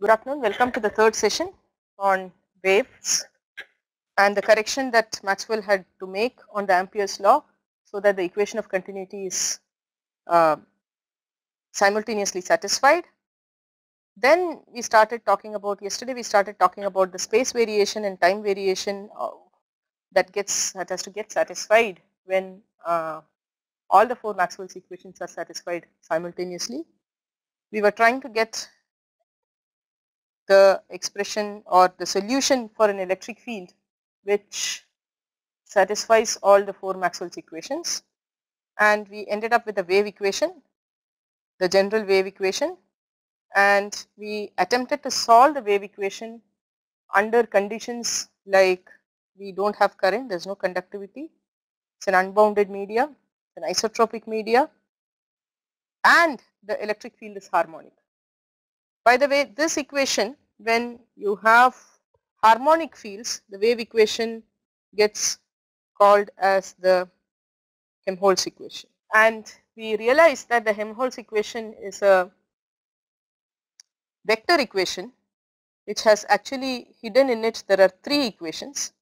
Good afternoon, welcome to the third session on waves and the correction that Maxwell had to make on the Ampere's law so that the equation of continuity is simultaneously satisfied. Then we started talking about, yesterday we started talking about the space variation and time variation that has to get satisfied when all the four Maxwell's equations are satisfied simultaneously. We were trying to get the expression or the solution for an electric field which satisfies all the four Maxwell's equations, and we ended up with a wave equation, the general wave equation, and we attempted to solve the wave equation under conditions like we don't have current, there is no conductivity, it's an unbounded media, an isotropic media, and the electric field is harmonic. By the way, this equation, when you have harmonic fields, the wave equation gets called as the Helmholtz equation. And we realized that the Helmholtz equation is a vector equation which has actually hidden in it there are three equations,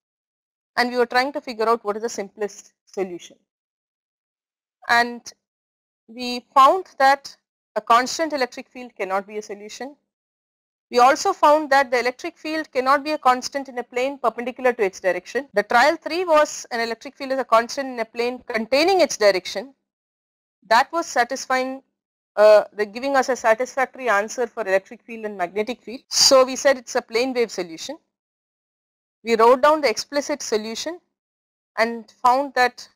and we were trying to figure out what is the simplest solution. And we found that a constant electric field cannot be a solution. We also found that the electric field cannot be a constant in a plane perpendicular to its direction. The trial 3 was an electric field is a constant in a plane containing its direction. That was satisfying, giving us a satisfactory answer for electric field and magnetic field. So we said it's a plane wave solution. We wrote down the explicit solution and found that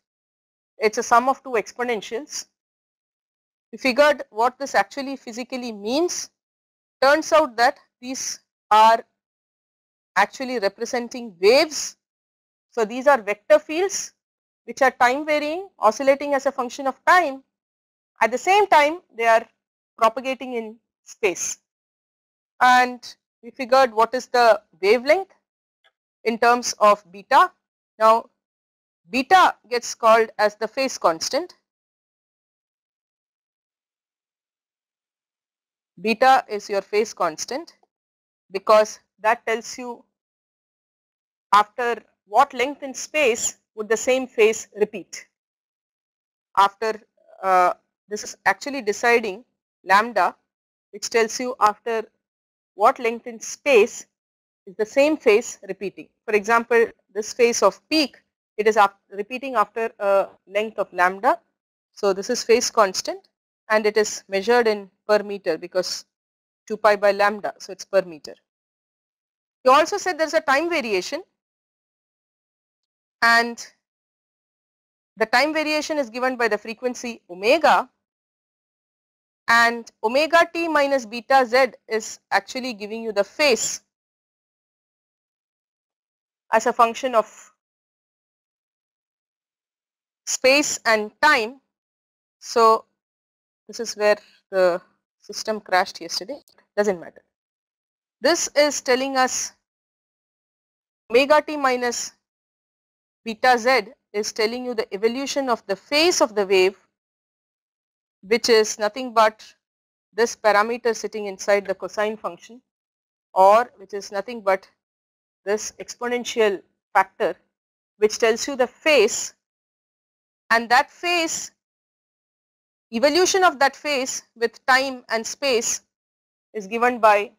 it's a sum of two exponentials. We figured what this actually physically means. Turns out that these are actually representing waves. So these are vector fields which are time varying, oscillating as a function of time. At the same time, they are propagating in space. And we figured what is the wavelength in terms of beta. Now beta gets called as the phase constant. Beta is your phase constant because that tells you after what length in space would the same phase repeat. After this is actually deciding lambda, which tells you after what length in space is the same phase repeating. For example, this phase of peak, it is repeating after a length of lambda. So this is phase constant and it is measured in per meter because 2 pi by lambda, so it's per meter. You also said there is a time variation, and the time variation is given by the frequency omega, and omega t minus beta z is actually giving you the phase as a function of space and time. So this is where the system crashed yesterday, doesn't matter. This is telling us omega t minus beta z is telling you the evolution of the phase of the wave, which is nothing but this parameter sitting inside the cosine function, or which is nothing but this exponential factor which tells you the phase, and that phase, evolution of that phase with time and space is given by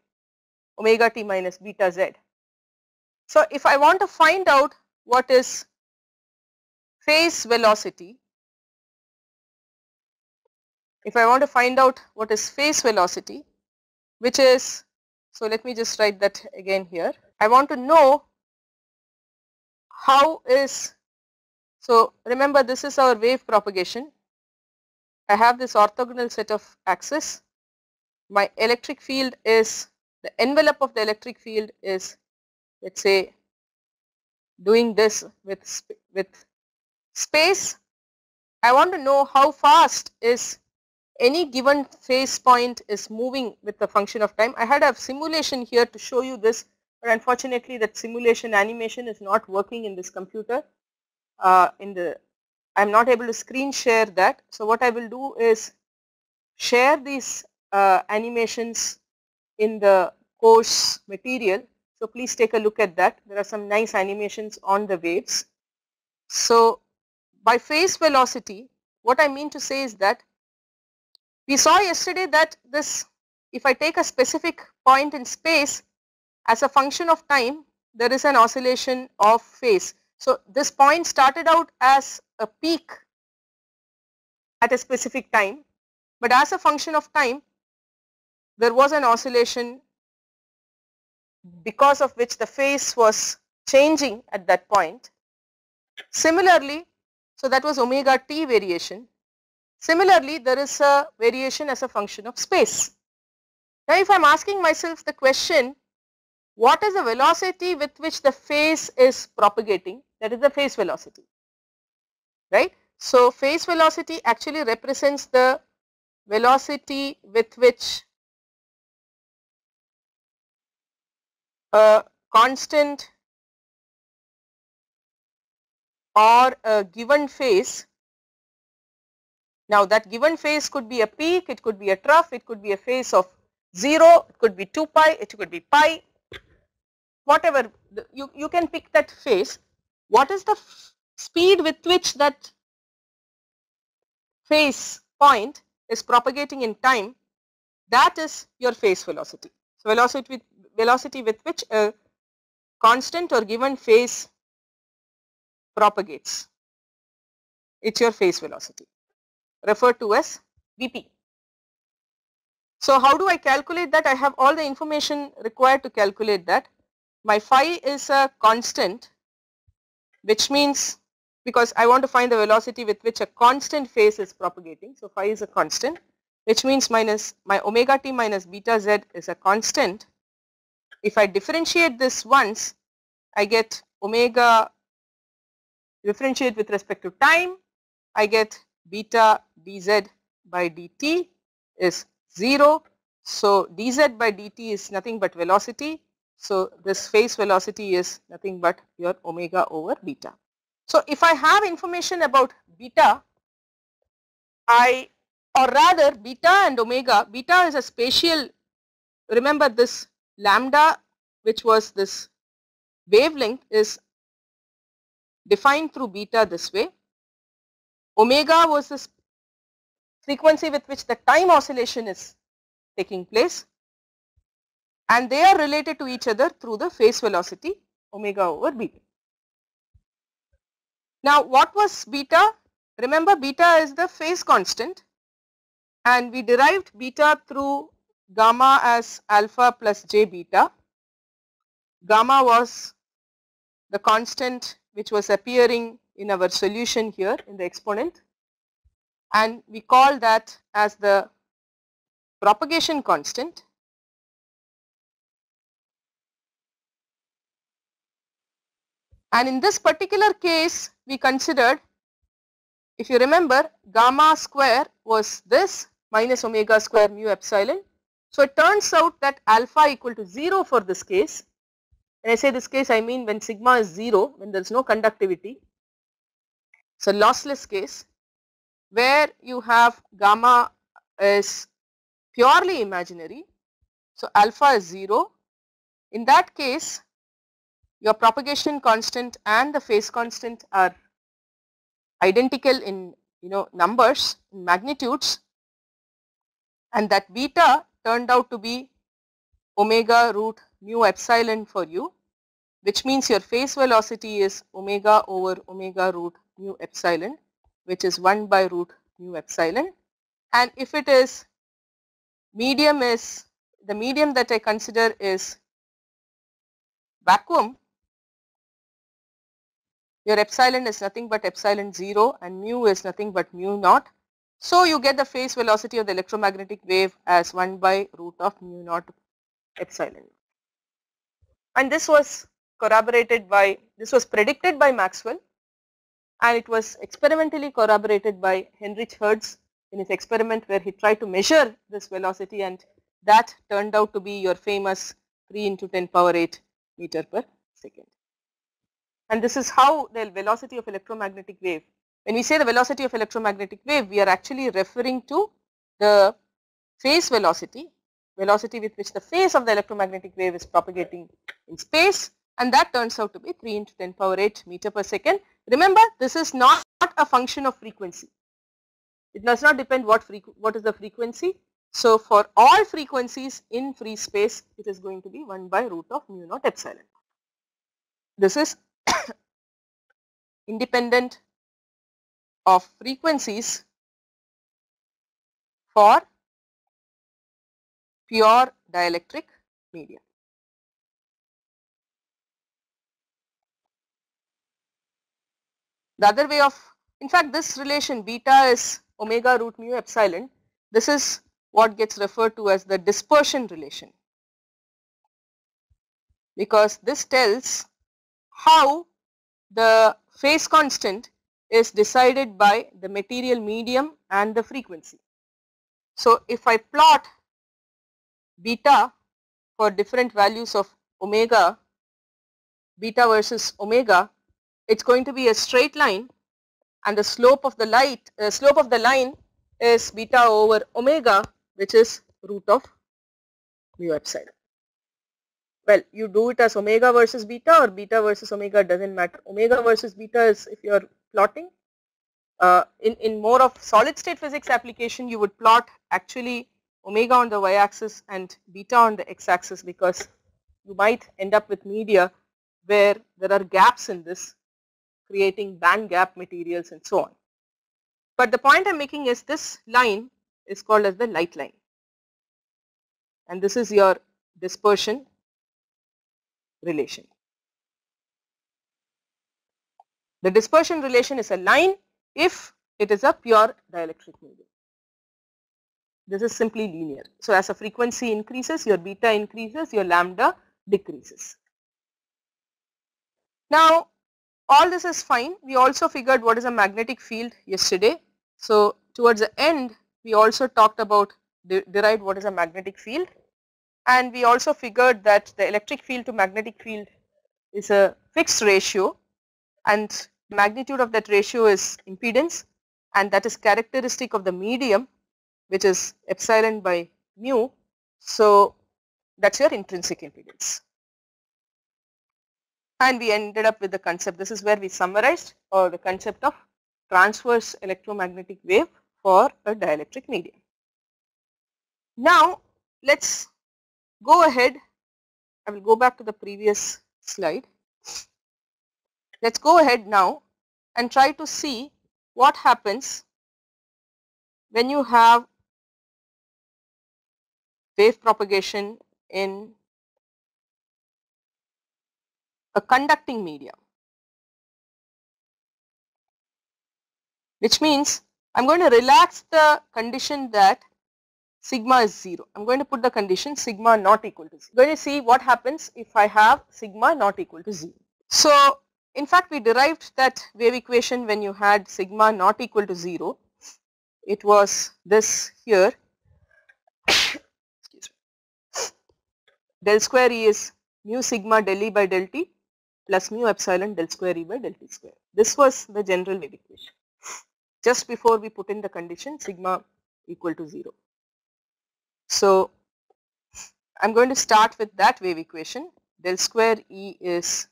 omega t minus beta z. So if I want to find out what is phase velocity, if I want to find out what is phase velocity, which is, so let me just write that again here. I want to know how is, so remember this is our wave propagation. I have this orthogonal set of axes. My electric field is, the envelope of the electric field is, let's say, doing this with space. I want to know how fast is any given phase point is moving with the function of time. I had a simulation here to show you this, but unfortunately that simulation animation is not working in this computer. I am not able to screen share that. So what I will do is share these animations in the course material. So please take a look at that. There are some nice animations on the waves. So by phase velocity, what I mean to say is that we saw yesterday that this, if I take a specific point in space as a function of time, there is an oscillation of phase. So this point started out as a peak at a specific time, but as a function of time, there was an oscillation because of which the phase was changing at that point. Similarly, so that was omega t variation. Similarly, there is a variation as a function of space. Now, if I am asking myself the question, what is the velocity with which the phase is propagating? That is the phase velocity, right? So, phase velocity actually represents the velocity with which a constant or a given phase. Now that given phase could be a peak, it could be a trough, it could be a phase of 0, it could be 2 pi, it could be pi, whatever, you can pick that phase. What is the speed with which that phase point is propagating in time? That is your phase velocity. So velocity with which a constant or given phase propagates, it's your phase velocity, referred to as Vp. So how do I calculate that? I have all the information required to calculate that. My phi is a constant, which means, because I want to find the velocity with which a constant phase is propagating. So phi is a constant, which means minus my omega t minus beta z is a constant. If I differentiate this once, I get omega, differentiate with respect to time, I get beta dz by dt is 0. So dz by dt is nothing but velocity. So this phase velocity is nothing but your omega over beta. So if I have information about beta, or rather beta and omega, beta is a spatial, remember this lambda, which was this wavelength, is defined through beta this way. Omega was this frequency with which the time oscillation is taking place, and they are related to each other through the phase velocity omega over beta. Now what was beta? Remember, beta is the phase constant, and we derived beta through gamma as alpha plus j beta. Gamma was the constant which was appearing in our solution here in the exponent, and we call that as the propagation constant. And in this particular case, we considered, if you remember, gamma square was this minus omega square mu epsilon. So it turns out that alpha equal to 0 for this case. When I say this case, I mean when sigma is 0, when there is no conductivity. It's a lossless case where you have gamma is purely imaginary. So alpha is 0. In that case, your propagation constant and the phase constant are identical in numbers, in magnitudes, and that beta turned out to be omega root mu epsilon for you, which means your phase velocity is omega over omega root mu epsilon, which is 1 by root mu epsilon. And if it is medium, is the medium that I consider is vacuum, your epsilon is nothing but epsilon 0 and mu is nothing but mu naught. So you get the phase velocity of the electromagnetic wave as 1 by root of mu naught epsilon. And this was corroborated by, this was predicted by Maxwell, and it was experimentally corroborated by Heinrich Hertz in his experiment where he tried to measure this velocity, and that turned out to be your famous 3 into 10 power 8 meter per second. And this is how the velocity of electromagnetic wave, when we say the velocity of electromagnetic wave, we are actually referring to the phase velocity velocity with which the phase of the electromagnetic wave is propagating in space, and that turns out to be 3 into 10 power 8 meter per second. Remember, this is not a function of frequency. It does not depend what is the frequency. So for all frequencies in free space, it is going to be 1 by root of mu naught epsilon. This is independent of frequencies for pure dielectric medium. The other way of, in fact, this relation beta is omega root mu epsilon. This is what gets referred to as the dispersion relation, because this tells how the phase constant is decided by the material medium and the frequency. So if I plot beta for different values of omega, beta versus omega, it's going to be a straight line, and the slope of the line is beta over omega, which is root of mu epsilon. Well, you do it as omega versus beta or beta versus omega, doesn't matter. Omega versus beta is if you are plotting. In more of solid state physics application, you would plot actually omega on the y-axis and beta on the x-axis, because you might end up with media where there are gaps in this, creating band gap materials and so on. But the point I am making is this line is called as the light line, and this is your dispersion relation. The dispersion relation is a line if it is a pure dielectric medium. This is simply linear. So as a frequency increases, your beta increases, your lambda decreases. Now all this is fine. We also figured what is a magnetic field yesterday. So towards the end, we also talked about, derived what is a magnetic field, and we also figured that the electric field to magnetic field is a fixed ratio, and the magnitude of that ratio is impedance, and that is characteristic of the medium, which is epsilon by mu. So that's your intrinsic impedance. And we ended up with the concept, this is where we summarized the concept of transverse electromagnetic wave for a dielectric medium. Now let's go ahead, I will go back to the previous slide. Let's go ahead now and try to see what happens when you have wave propagation in a conducting medium, which means I am going to relax the condition that sigma is 0. I am going to put the condition sigma not equal to 0. I am going to see what happens if I have sigma not equal to 0. So in fact, we derived that wave equation when you had sigma not equal to 0. It was this here. Excuse me. Del square E is mu sigma del E by del T plus mu epsilon del square E by del T square. This was the general wave equation just before we put in the condition sigma equal to 0. So I am going to start with that wave equation. Del square E is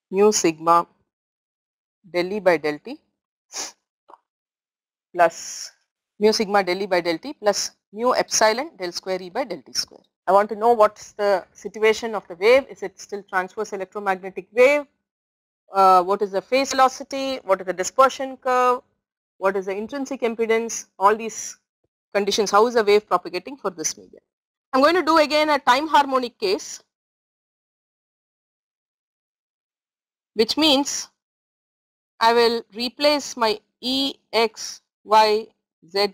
mu sigma del E by del T plus mu sigma del E by del T plus mu epsilon del square E by del T square. I want to know what's the situation of the wave. Is it still transverse electromagnetic wave? What is the phase velocity? What is the dispersion curve? What is the intrinsic impedance? All these conditions. How is the wave propagating for this medium? I am going to do again a time harmonic case, which means I will replace my E, X, Y, Z,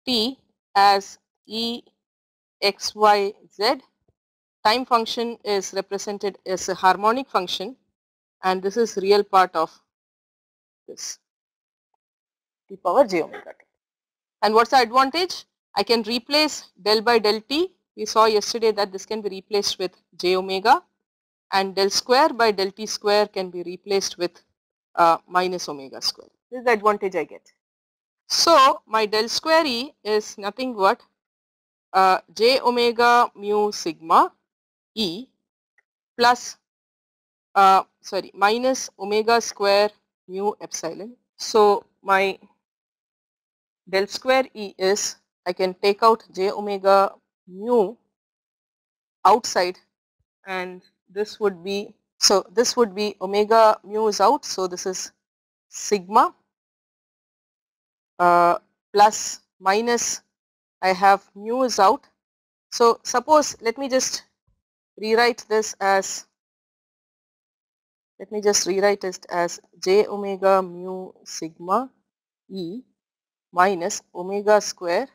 T as E, X, Y, Z. Time function is represented as a harmonic function, and this is real part of this T power j omega t. And what's the advantage? I can replace del by del T. We saw yesterday that this can be replaced with j omega, and del square by del T square can be replaced with minus omega square. This is the advantage I get. So my del square E is nothing but j omega mu sigma E plus minus omega square mu epsilon. So my del square E is, I can take out j omega mu outside, and this would be, so this would be omega mu is out, so this is sigma plus minus, I have mu is out. So suppose, let me just rewrite this as, j omega mu sigma E minus omega square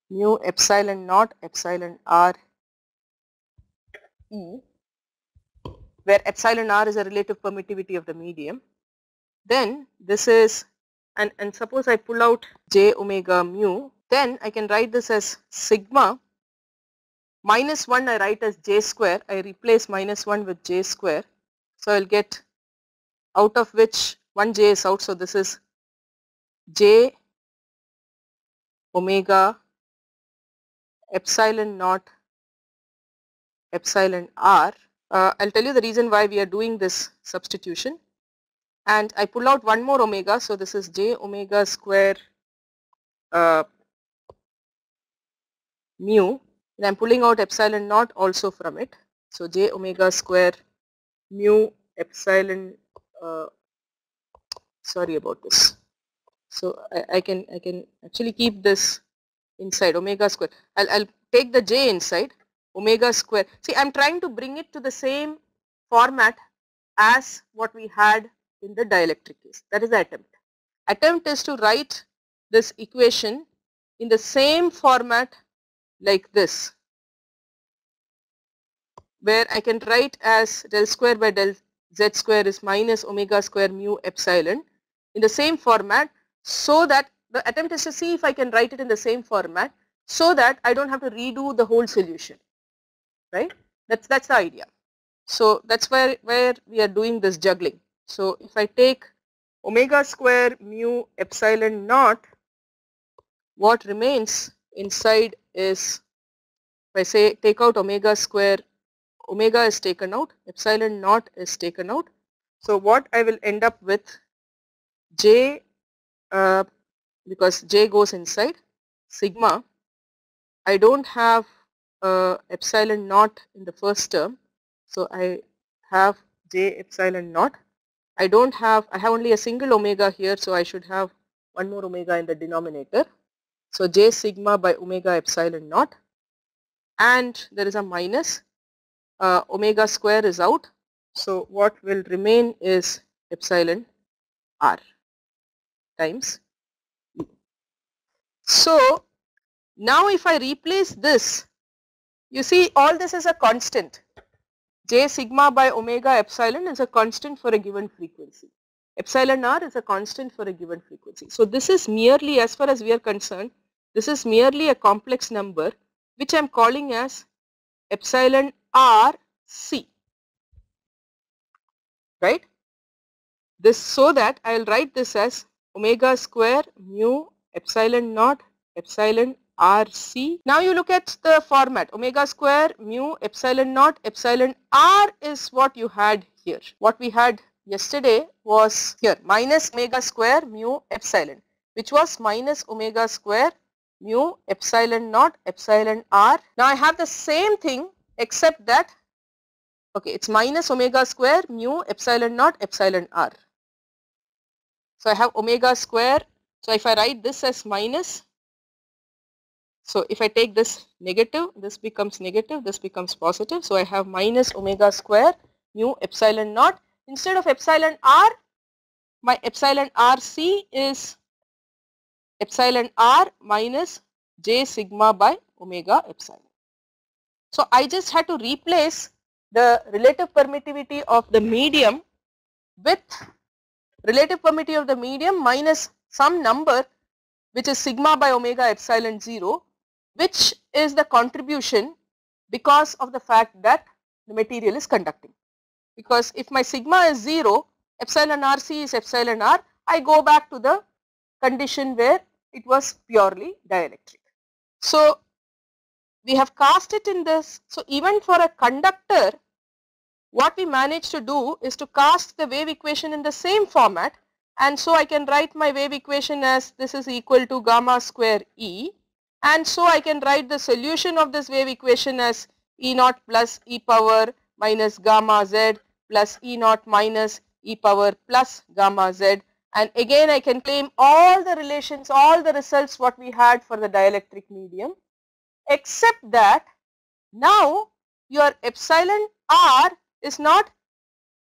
mu epsilon naught epsilon r E, where epsilon r is a relative permittivity of the medium. Then this is, and suppose I pull out j omega mu, then I can write this as sigma minus 1 I write as j square, I replace minus 1 with j square. So I will get, out of which one j is out, so this is j omega epsilon naught epsilon r. I'll tell you the reason why we are doing this substitution. And I pull out one more omega, so this is j omega square mu, and I'm pulling out epsilon naught also from it. So j omega square mu epsilon, sorry about this. So I can actually keep this inside omega square. I'll take the j inside, omega square. See, I'm trying to bring it to the same format as what we had in the dielectric case. That is the attempt. Attempt is to write this equation in the same format like this, where I can write as del square by del z square is minus omega square mu epsilon in the same format, so that the attempt is to see if I can write it in the same format so that I don't have to redo the whole solution, right? That's the idea. So that's where we are doing this juggling. So if I take omega square mu epsilon naught, what remains inside is, if I say take out omega square, omega is taken out, epsilon naught is taken out. So what I will end up with, j, because j goes inside, sigma, I don't have epsilon naught in the first term, so I have j epsilon naught. I have only a single omega here, so I should have one more omega in the denominator. So j sigma by omega epsilon naught, and there is a minus, omega square is out. So what will remain is epsilon r times E. So now if I replace this, you see all this is a constant. J sigma by omega epsilon is a constant for a given frequency. Epsilon r is a constant for a given frequency. So this is merely, as far as we are concerned, this is merely a complex number which I am calling as epsilon r c, right? This, so that I will write this as omega square mu epsilon naught epsilon rc. Now you look at the format, omega square mu epsilon naught epsilon r is what you had here. What we had yesterday was here minus omega square mu epsilon, which was minus omega square mu epsilon naught epsilon r. Now I have the same thing except that, okay, it's minus omega square mu epsilon naught epsilon r. So I have omega square. So if I write this as minus, so if I take this negative, this becomes negative, this becomes positive. So I have minus omega square mu epsilon naught. Instead of epsilon r, my epsilon rc is epsilon r minus j sigma by omega epsilon. So I just had to replace the relative permittivity of the medium with relative permittivity of the medium minus some number which is sigma by omega epsilon 0, which is the contribution because of the fact that the material is conducting. because if my sigma is 0, epsilon RC is epsilon R, I go back to the condition where it was purely dielectric. So we have cast it in this. So even for a conductor, what we managed to do is to cast the wave equation in the same format, and so I can write my wave equation as this is equal to gamma square E, and so I can write the solution of this wave equation as E naught plus e power minus gamma z plus E naught minus e power plus gamma z, and again I can claim all the relations, all the results what we had for the dielectric medium, except that now your epsilon R is not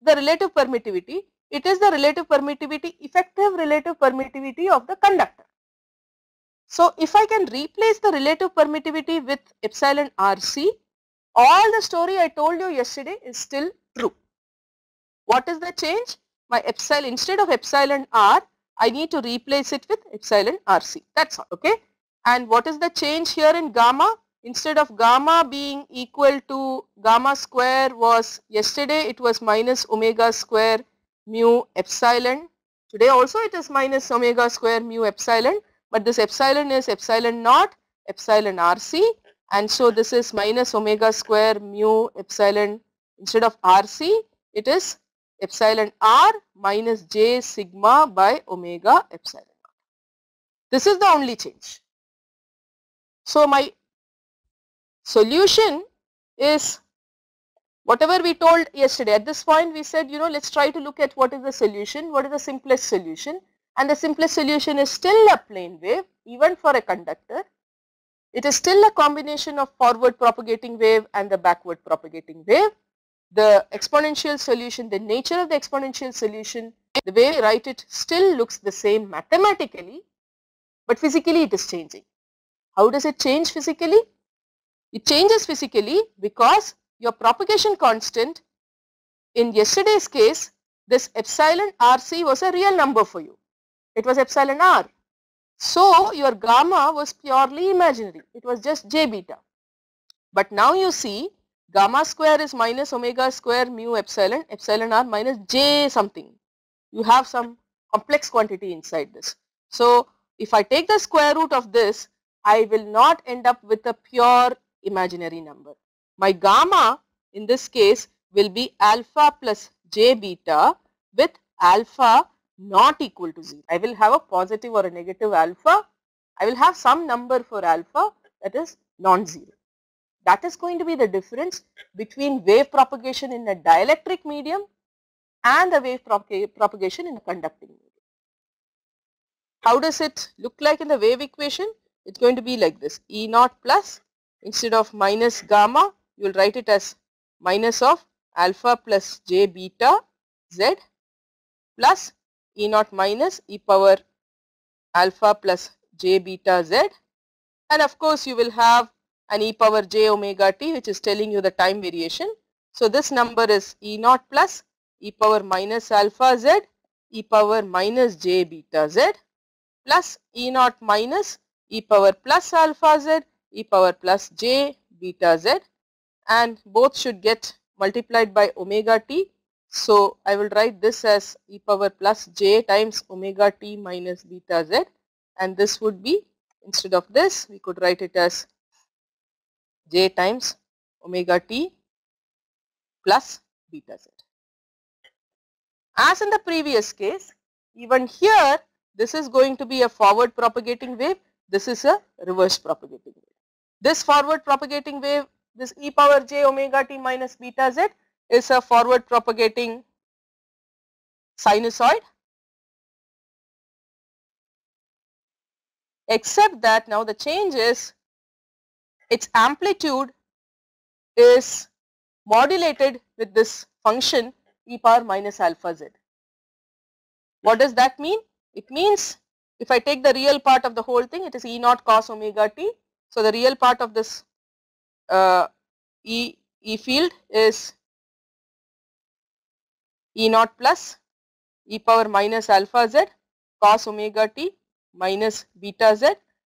the relative permittivity, it is the relative permittivity, effective relative permittivity of the conductor. So if I can replace the relative permittivity with epsilon RC, all the story I told you yesterday is still true. What is the change? My epsilon, instead of epsilon R, I need to replace it with epsilon RC. That's all. Okay. And what is the change here in gamma? Instead of gamma being equal to gamma square was yesterday, it was minus omega square mu epsilon. Today also it is minus omega square mu epsilon, but this epsilon is epsilon naught epsilon RC, and so this is minus omega square mu epsilon. Instead of RC, it is epsilon R minus j sigma by omega epsilon. This is the only change. So my solution is whatever we told yesterday. At this point we said, you know, let's try to look at what is the solution, what is the simplest solution, and the simplest solution is still a plane wave even for a conductor. It is still a combination of forward propagating wave and the backward propagating wave. The exponential solution, the nature of the exponential solution, the way we write it still looks the same mathematically, but physically it is changing. How does it change physically? It changes physically because your propagation constant, in yesterday's case, this epsilon RC was a real number for you. It was epsilon R. So your gamma was purely imaginary. It was just j beta. But now you see gamma square is minus omega square mu epsilon, epsilon R minus j something. You have some complex quantity inside this. So if I take the square root of this, I will not end up with a pure imaginary number. My gamma in this case will be alpha plus j beta with alpha not equal to 0. I will have a positive or a negative alpha. I will have some number for alpha that is non-zero. That is going to be the difference between wave propagation in a dielectric medium and the wave propagation in a conducting medium. How does it look like in the wave equation? It's going to be like this: E naught plus, instead of minus gamma, you will write it as minus of alpha plus j beta z plus E naught minus e power alpha plus j beta z, and of course you will have an e power j omega t, which is telling you the time variation. So this number is E naught plus e power minus alpha z e power minus j beta z plus E naught minus e power plus alpha z e power plus j beta z, and both should get multiplied by omega t. So I will write this as e power plus j times omega t minus beta z, and this would be, instead of this, we could write it as j times omega t plus beta z. As in the previous case, even here this is going to be a forward propagating wave, this is a reverse propagating wave. This forward propagating wave, this e power j omega t minus beta z, is a forward propagating sinusoid, except that now the change is its amplitude is modulated with this function e power minus alpha z. What does that mean? It means if I take the real part of the whole thing, it is E naught cos omega t. So the real part of this E field is E naught plus e power minus alpha z cos omega t minus beta z,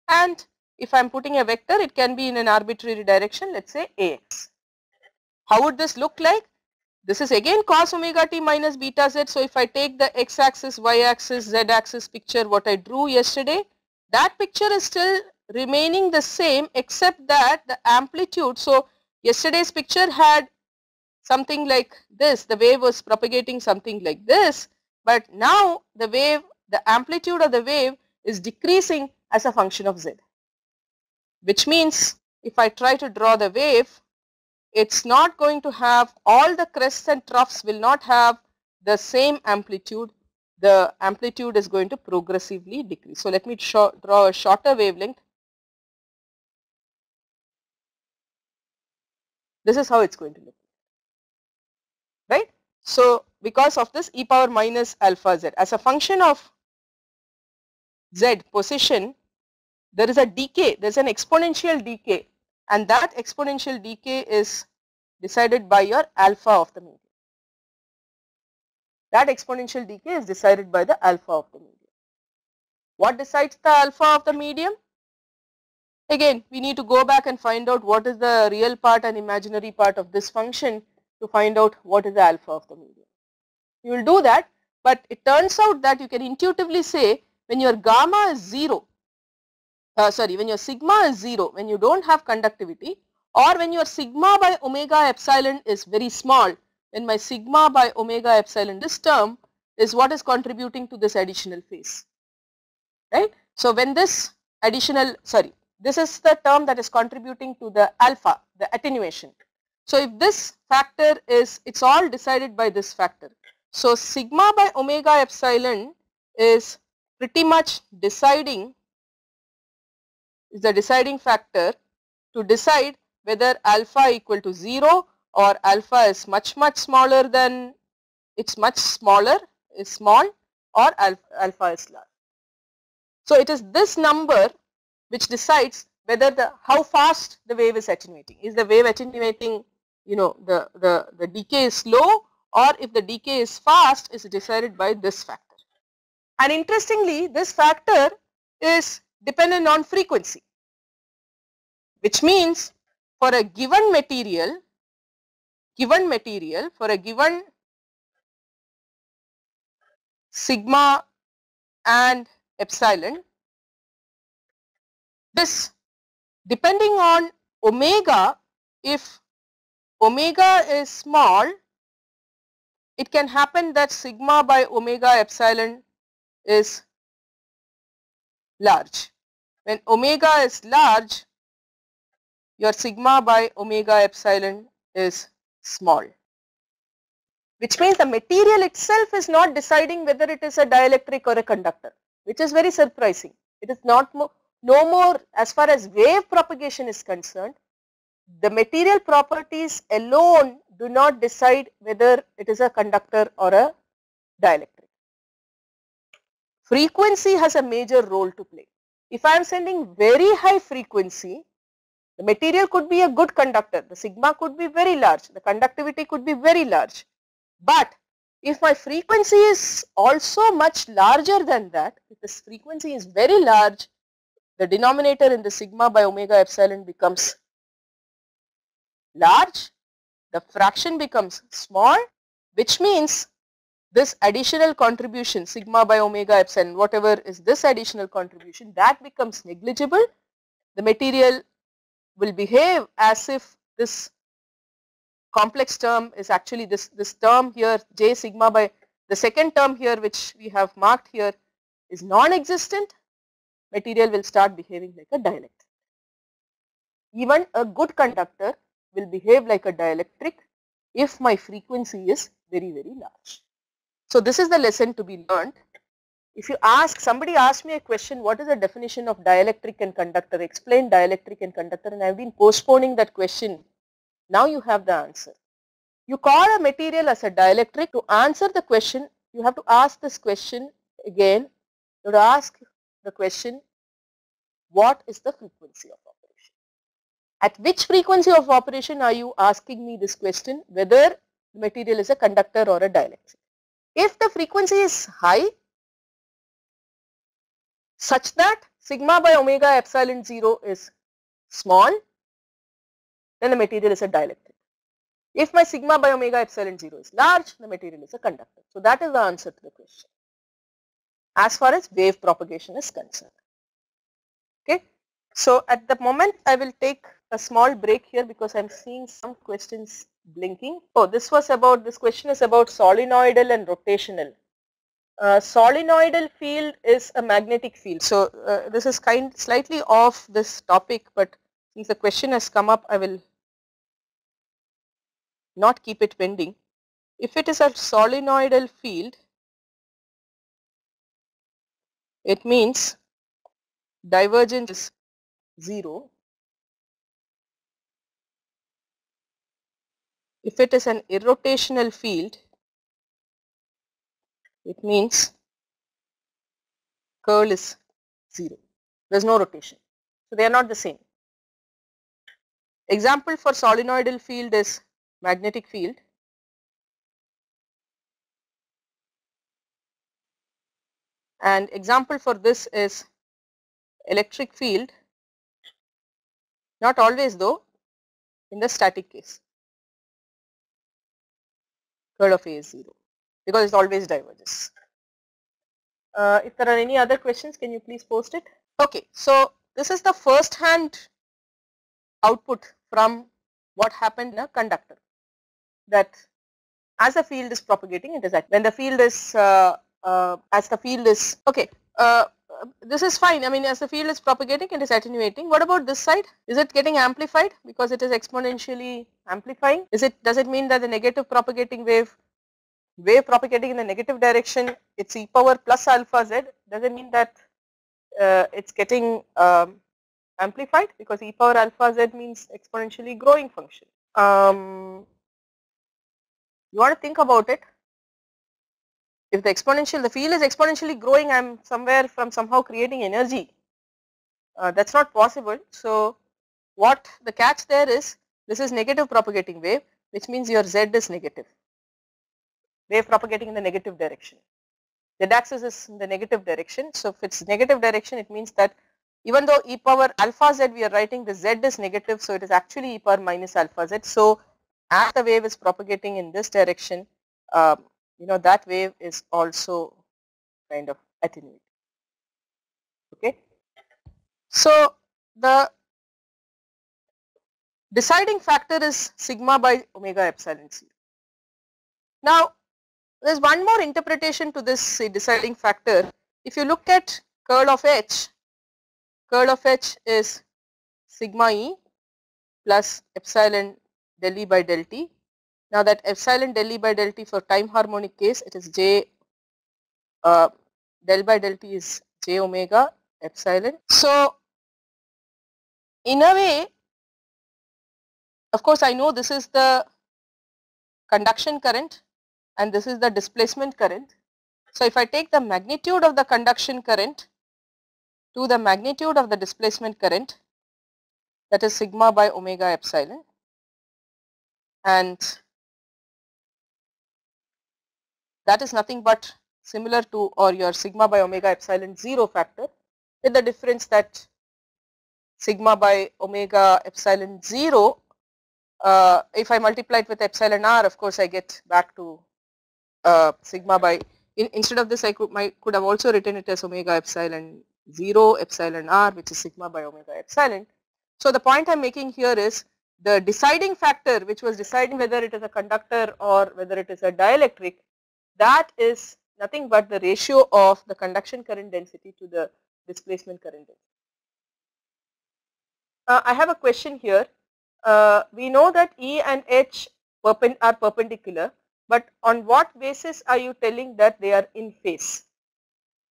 and if I am putting a vector, it can be in an arbitrary direction, let's say ax. How would this look like? This is again cos omega t minus beta z. So if I take the x axis, y axis, z axis picture what I drew yesterday, that picture is still remaining the same except that the amplitude. So yesterday's picture had something like this, the wave was propagating something like this, but now the wave, the amplitude of the wave is decreasing as a function of z, which means if I try to draw the wave, it's not going to have, all the crests and troughs will not have the same amplitude. The amplitude is going to progressively decrease. So let me draw a shorter wavelength. This is how it's going to look, right? So because of this e power minus alpha z, as a function of z position, there is a decay, there is an exponential decay, and that exponential decay is decided by your alpha of the medium. That exponential decay is decided by the alpha of the medium. What decides the alpha of the medium? Again, we need to go back and find out what is the real part and imaginary part of this function to find out what is the alpha of the medium. You will do that, but it turns out that you can intuitively say when your gamma is 0, when your sigma is 0, when you don't have conductivity, or when your sigma by omega epsilon is very small, when my sigma by omega epsilon, this term is what is contributing to this additional phase, right. So when this additional, this is the term that is contributing to the alpha, the attenuation. So if this factor is, it's all decided by this factor. So sigma by omega epsilon is pretty much deciding, is the deciding factor to decide whether alpha equal to 0 or alpha is much smaller than, it's much smaller, is small, or alpha is large. So it is this number which decides whether how fast the wave is attenuating. Is the wave attenuating, the decay is slow, or if the decay is fast, is decided by this factor. And interestingly, this factor is dependent on frequency, which means for a given material, for a given sigma and epsilon, this depending on omega, if omega is small, it can happen that sigma by omega epsilon is large. When omega is large, your sigma by omega epsilon is small, which means the material itself is not deciding whether it is a dielectric or a conductor, which is very surprising. It is not no more, as far as wave propagation is concerned, the material properties alone do not decide whether it is a conductor or a dielectric. Frequency has a major role to play. If I am sending very high frequency, the material could be a good conductor, the sigma could be very large, the conductivity could be very large. But if my frequency is also much larger than that, if this frequency is very large, the denominator in the sigma by omega epsilon becomes large, the fraction becomes small, which means this additional contribution sigma by omega epsilon, whatever is this additional contribution, that becomes negligible. The material will behave as if this complex term is actually this term here, j sigma by, the second term here which we have marked here is non-existent. Material will start behaving like a dielectric. Even a good conductor will behave like a dielectric if my frequency is very large. So this is the lesson to be learned. If you ask, somebody asked me a question, what is the definition of dielectric and conductor? Explain dielectric and conductor, and I have been postponing that question. Now you have the answer. You call a material as a dielectric. To answer the question, you have to ask this question again. You have to ask the question, what is the frequency of operation? At which frequency of operation are you asking me this question, whether the material is a conductor or a dielectric? If the frequency is high, such that sigma by omega epsilon 0 is small, then the material is a dielectric. If my sigma by omega epsilon 0 is large, the material is a conductor. So that is the answer to the question as far as wave propagation is concerned. Okay. So at the moment I will take a small break here because I am seeing some questions blinking. Oh, this question is about solenoidal and rotational. Solenoidal field is a magnetic field. So this is slightly off this topic, but since the question has come up, I will not keep it pending. If it is a solenoidal field, it means divergence is 0. If it is an irrotational field, it means curl is 0. There is no rotation. So they are not the same. Example for solenoidal field is magnetic field. And example for this is electric field, not always though, in the static case. Curl of A is 0 because it always diverges. If there are any other questions, can you please post it? Okay, so this is the first hand output from what happened in a conductor, that as the field is propagating, it is when the field is okay. This is fine. I mean, as the field is propagating, it is attenuating. What about this side? Is it getting amplified because it is exponentially amplifying? Does it mean that the negative propagating wave propagating in the negative direction, it's e power plus alpha z? Does it mean that it's getting amplified because e power alpha z means exponentially growing function? You want to think about it. If the field is exponentially growing, I am somehow creating energy. That's not possible. So what the catch there is, this is negative propagating wave, which means your z is negative. Wave propagating in the negative direction. Z axis is in the negative direction. So if it's negative direction, it means that even though e power alpha z we are writing, the z is negative, so it is actually e power minus alpha z. So as the wave is propagating in this direction, that wave is also kind of attenuated. Okay. So the deciding factor is sigma by omega epsilon 0. Now there is one more interpretation to this deciding factor. If you look at curl of H is sigma E plus epsilon del E by del T. Now that epsilon del E by del T for time harmonic case, it is J del by del T is J omega epsilon. So in a way, of course I know this is the conduction current and this is the displacement current. So if I take the magnitude of the conduction current to the magnitude of the displacement current, that is sigma by omega epsilon, and that is nothing but similar to or your sigma by omega epsilon 0 factor, with the difference that sigma by omega epsilon 0, if I multiply it with epsilon r, of course I get back to sigma by, instead of this I could have also written it as omega epsilon 0 epsilon r, which is sigma by omega epsilon. So the point I am making here is the deciding factor which was deciding whether it is a conductor or whether it is a dielectric, that is nothing but the ratio of the conduction current density to the displacement current density. I have a question here. We know that E and H are perpendicular, but on what basis are you telling that they are in phase?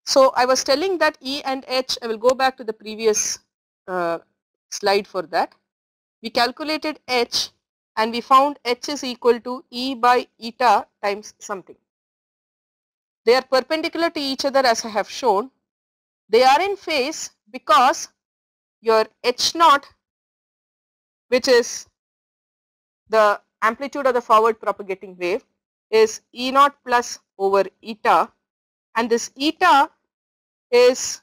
So I was telling that E and H, I will go back to the previous slide for that. We calculated H and we found H is equal to E by eta times something. They are perpendicular to each other as I have shown. They are in phase because your H naught, which is the amplitude of the forward propagating wave, is E naught plus over eta, and this eta is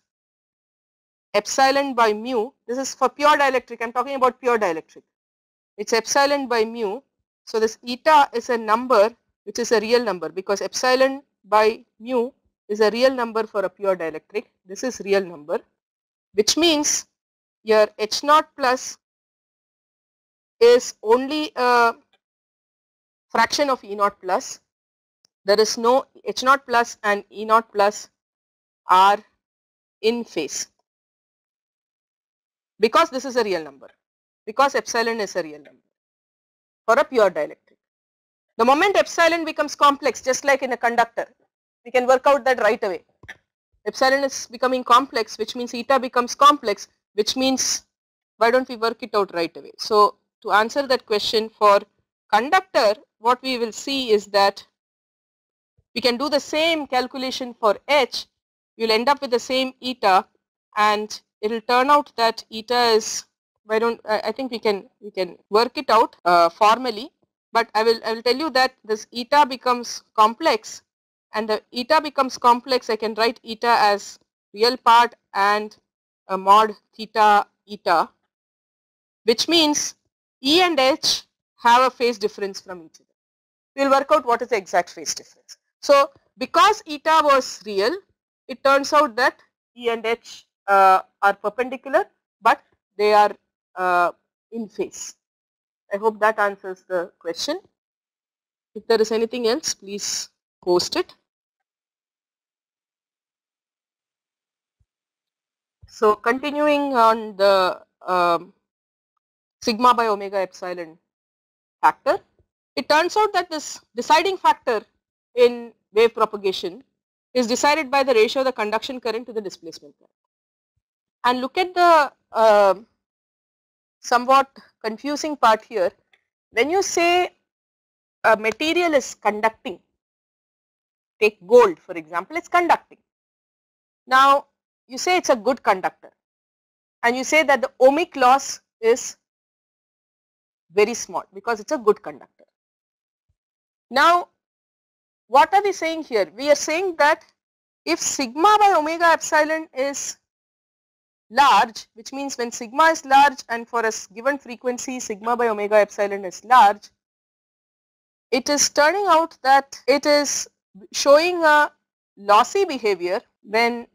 epsilon by mu. This is for pure dielectric. I am talking about pure dielectric. It's epsilon by mu, So this eta is a number which is a real number, because epsilon by mu is a real number for a pure dielectric. This is real number, which means your H naught plus is only a fraction of E naught plus. There is no H naught plus and E naught plus are in phase, because this is a real number, because epsilon is a real number for a pure dielectric. The moment epsilon becomes complex, just like in a conductor, we can work out that right away. Epsilon is becoming complex, which means eta becomes complex, which means why don't we work it out right away. So to answer that question, for conductor, what we will see is that we can do the same calculation for H. You will end up with the same eta, and it will turn out that eta is, why don't I think we can work it out formally, but I will tell you that this eta becomes complex, and the eta becomes complex. I can write eta as real part and a mod theta eta, which means E and H have a phase difference from each other. We will work out what is the exact phase difference. So because eta was real, it turns out that E and H are perpendicular, but they are in phase. I hope that answers the question. If there is anything else, please post it. So continuing on the sigma by omega epsilon factor, it turns out that this deciding factor in wave propagation is decided by the ratio of the conduction current to the displacement current. And look at the somewhat confusing part here. When you say a material is conducting, take gold for example, it's conducting. Now you say it's a good conductor, and you say that the ohmic loss is very small because it's a good conductor. Now what are we saying here? We are saying that if sigma by omega epsilon is large, which means when sigma is large and for a given frequency sigma by omega epsilon is large, it is turning out that it is showing a lossy behavior when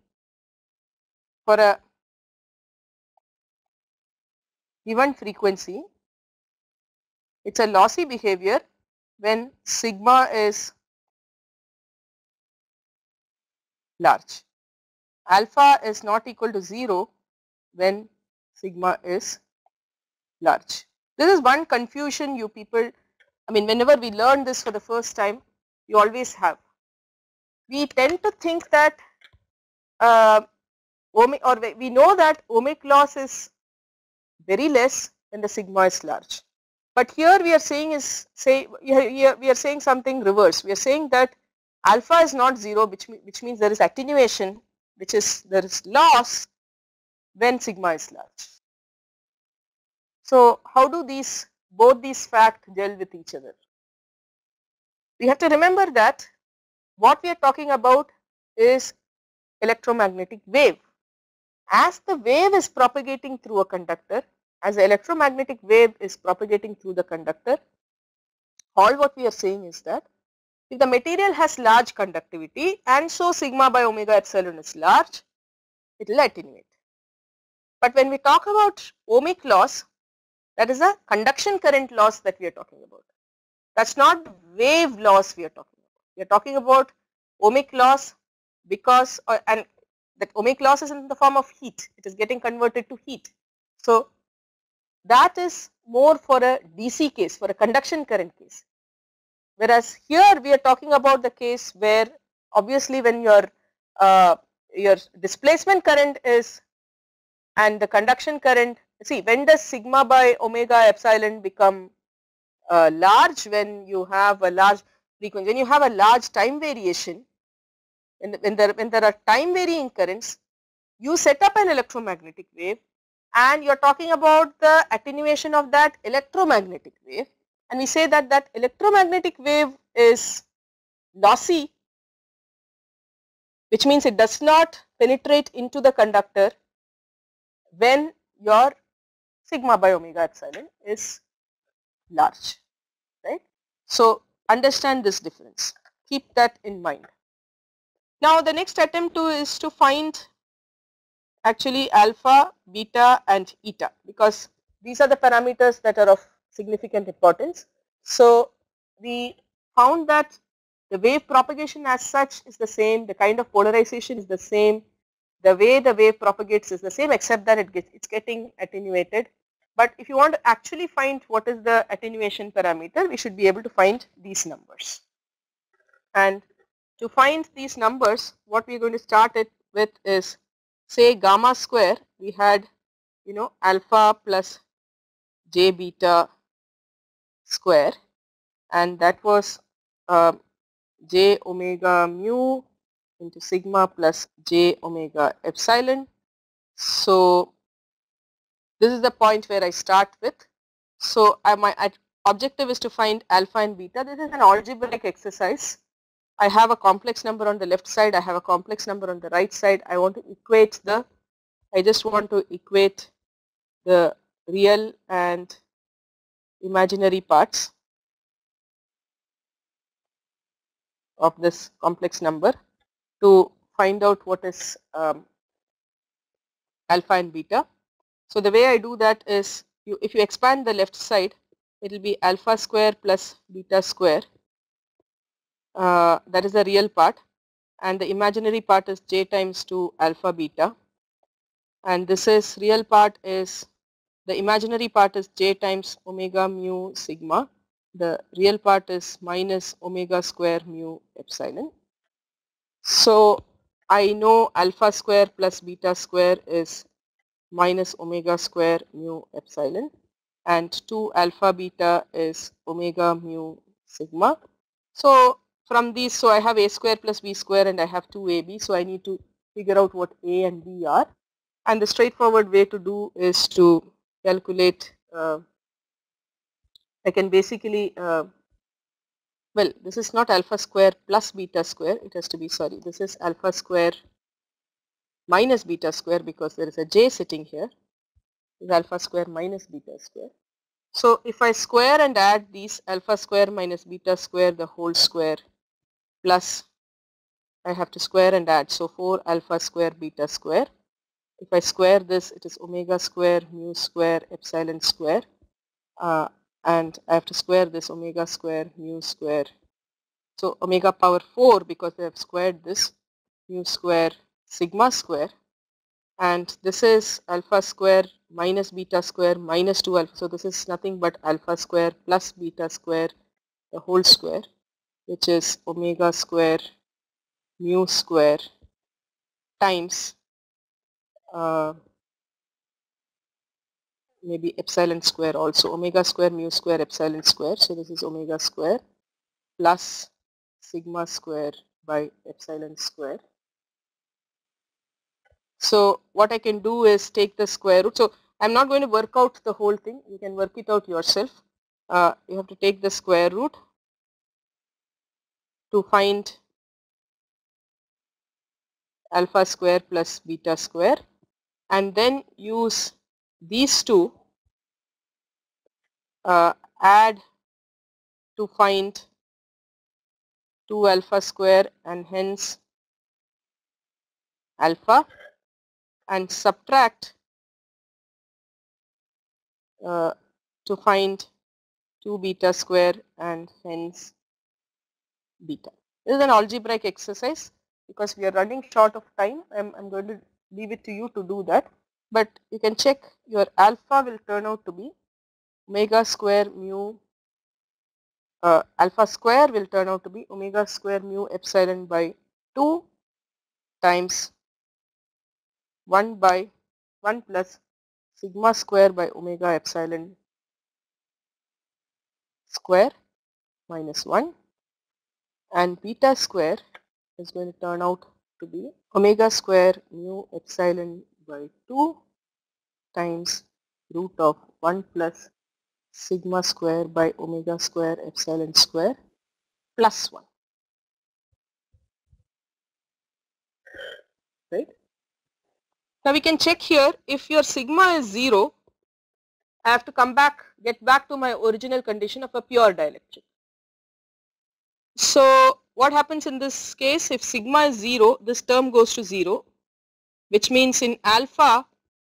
for a given frequency, it's a lossy behavior when sigma is large. Alpha is not equal to 0 when sigma is large. This is one confusion you people, I mean whenever we learn this for the first time, you always have. We tend to think that we know that ohmic loss is very less when the sigma is large. But here we are saying we are saying something reverse. We are saying that alpha is not 0, which means there is attenuation, which is there is loss when sigma is large. So how do both these facts gel with each other? We have to remember that what we are talking about is electromagnetic wave. As the wave is propagating through a conductor, as the electromagnetic wave is propagating through the conductor, all what we are saying is that if the material has large conductivity and so sigma by omega epsilon is large, it will attenuate. But when we talk about ohmic loss, that is a conduction current loss that we are talking about. That is not wave loss we are talking about. We are talking about ohmic loss because and that ohmic loss is in the form of heat. It is getting converted to heat. So that is more for a DC case, for a conduction current case. Whereas here we are talking about the case where obviously when your displacement current is and the conduction current, see when does sigma by omega epsilon become large? When you have a large frequency, when you have a large time variation, when there are time varying currents, you set up an electromagnetic wave and you are talking about the attenuation of that electromagnetic wave, and we say that that electromagnetic wave is lossy, which means it does not penetrate into the conductor when your sigma by omega epsilon is large, right. So understand this difference, keep that in mind. Now the next attempt is to find actually alpha, beta and eta, because these are the parameters that are of significant importance. So we found that the wave propagation as such is the same, the kind of polarization is the same, the way the wave propagates is the same, except that it's getting attenuated. But if you want to actually find what is the attenuation parameter, we should be able to find these numbers. And to find these numbers, what we are going to start it with is, say gamma square, we had alpha plus j beta square, and that was j omega mu into sigma plus j omega epsilon. So this is the point where I start with. So my objective is to find alpha and beta. This is an algebraic exercise. I have a complex number on the left side, I have a complex number on the right side. I just want to equate the real and imaginary parts of this complex number to find out what is alpha and beta. So the way I do that is, if you expand the left side, it will be alpha square plus beta square. That is the real part, and the imaginary part is j times 2 alpha beta, and this is real part is, the imaginary part is j times omega mu sigma, the real part is minus omega square mu epsilon. So I know alpha square plus beta square is minus omega square mu epsilon, and 2 alpha beta is omega mu sigma. So from these, so I have a square plus b square and I have 2ab, so I need to figure out what a and b are, and the straightforward way to do is to calculate, I can basically, well, this is not alpha square plus beta square, it has to be, sorry, this is alpha square minus beta square, because there is a j sitting here, is alpha square minus beta square. So if I square and add these, alpha square minus beta square the whole square plus, I have to square and add, so 4 alpha square beta square. If I square this, it is omega square mu square epsilon square, and I have to square this omega square mu square. So omega power 4, because they have squared this, mu square sigma square, and this is alpha square minus beta square minus 2 alpha. So this is nothing but alpha square plus beta square the whole square, which is omega square mu square times maybe epsilon square also, omega square mu square epsilon square. So this is omega square plus sigma square by epsilon square. So what I can do is take the square root. So I'm not going to work out the whole thing, you can work it out yourself. You have to take the square root to find alpha square plus beta square, and then use these two, add to find 2 alpha square and hence alpha, and subtract to find 2 beta square and hence beta. This is an algebraic exercise. Because we are running short of time, I'm going to leave it to you to do that. But you can check, your alpha will turn out to be omega square mu, alpha square will turn out to be omega square mu epsilon by 2 times 1 by 1 plus sigma square by omega epsilon square minus 1, and beta square is going to turn out to be omega square mu epsilon by 2 times root of 1 plus sigma square by omega square epsilon square plus 1. Right? Now we can check here, if your sigma is 0, I have to get back to my original condition of a pure dielectric. So what happens in this case? If sigma is 0, this term goes to 0, which means in alpha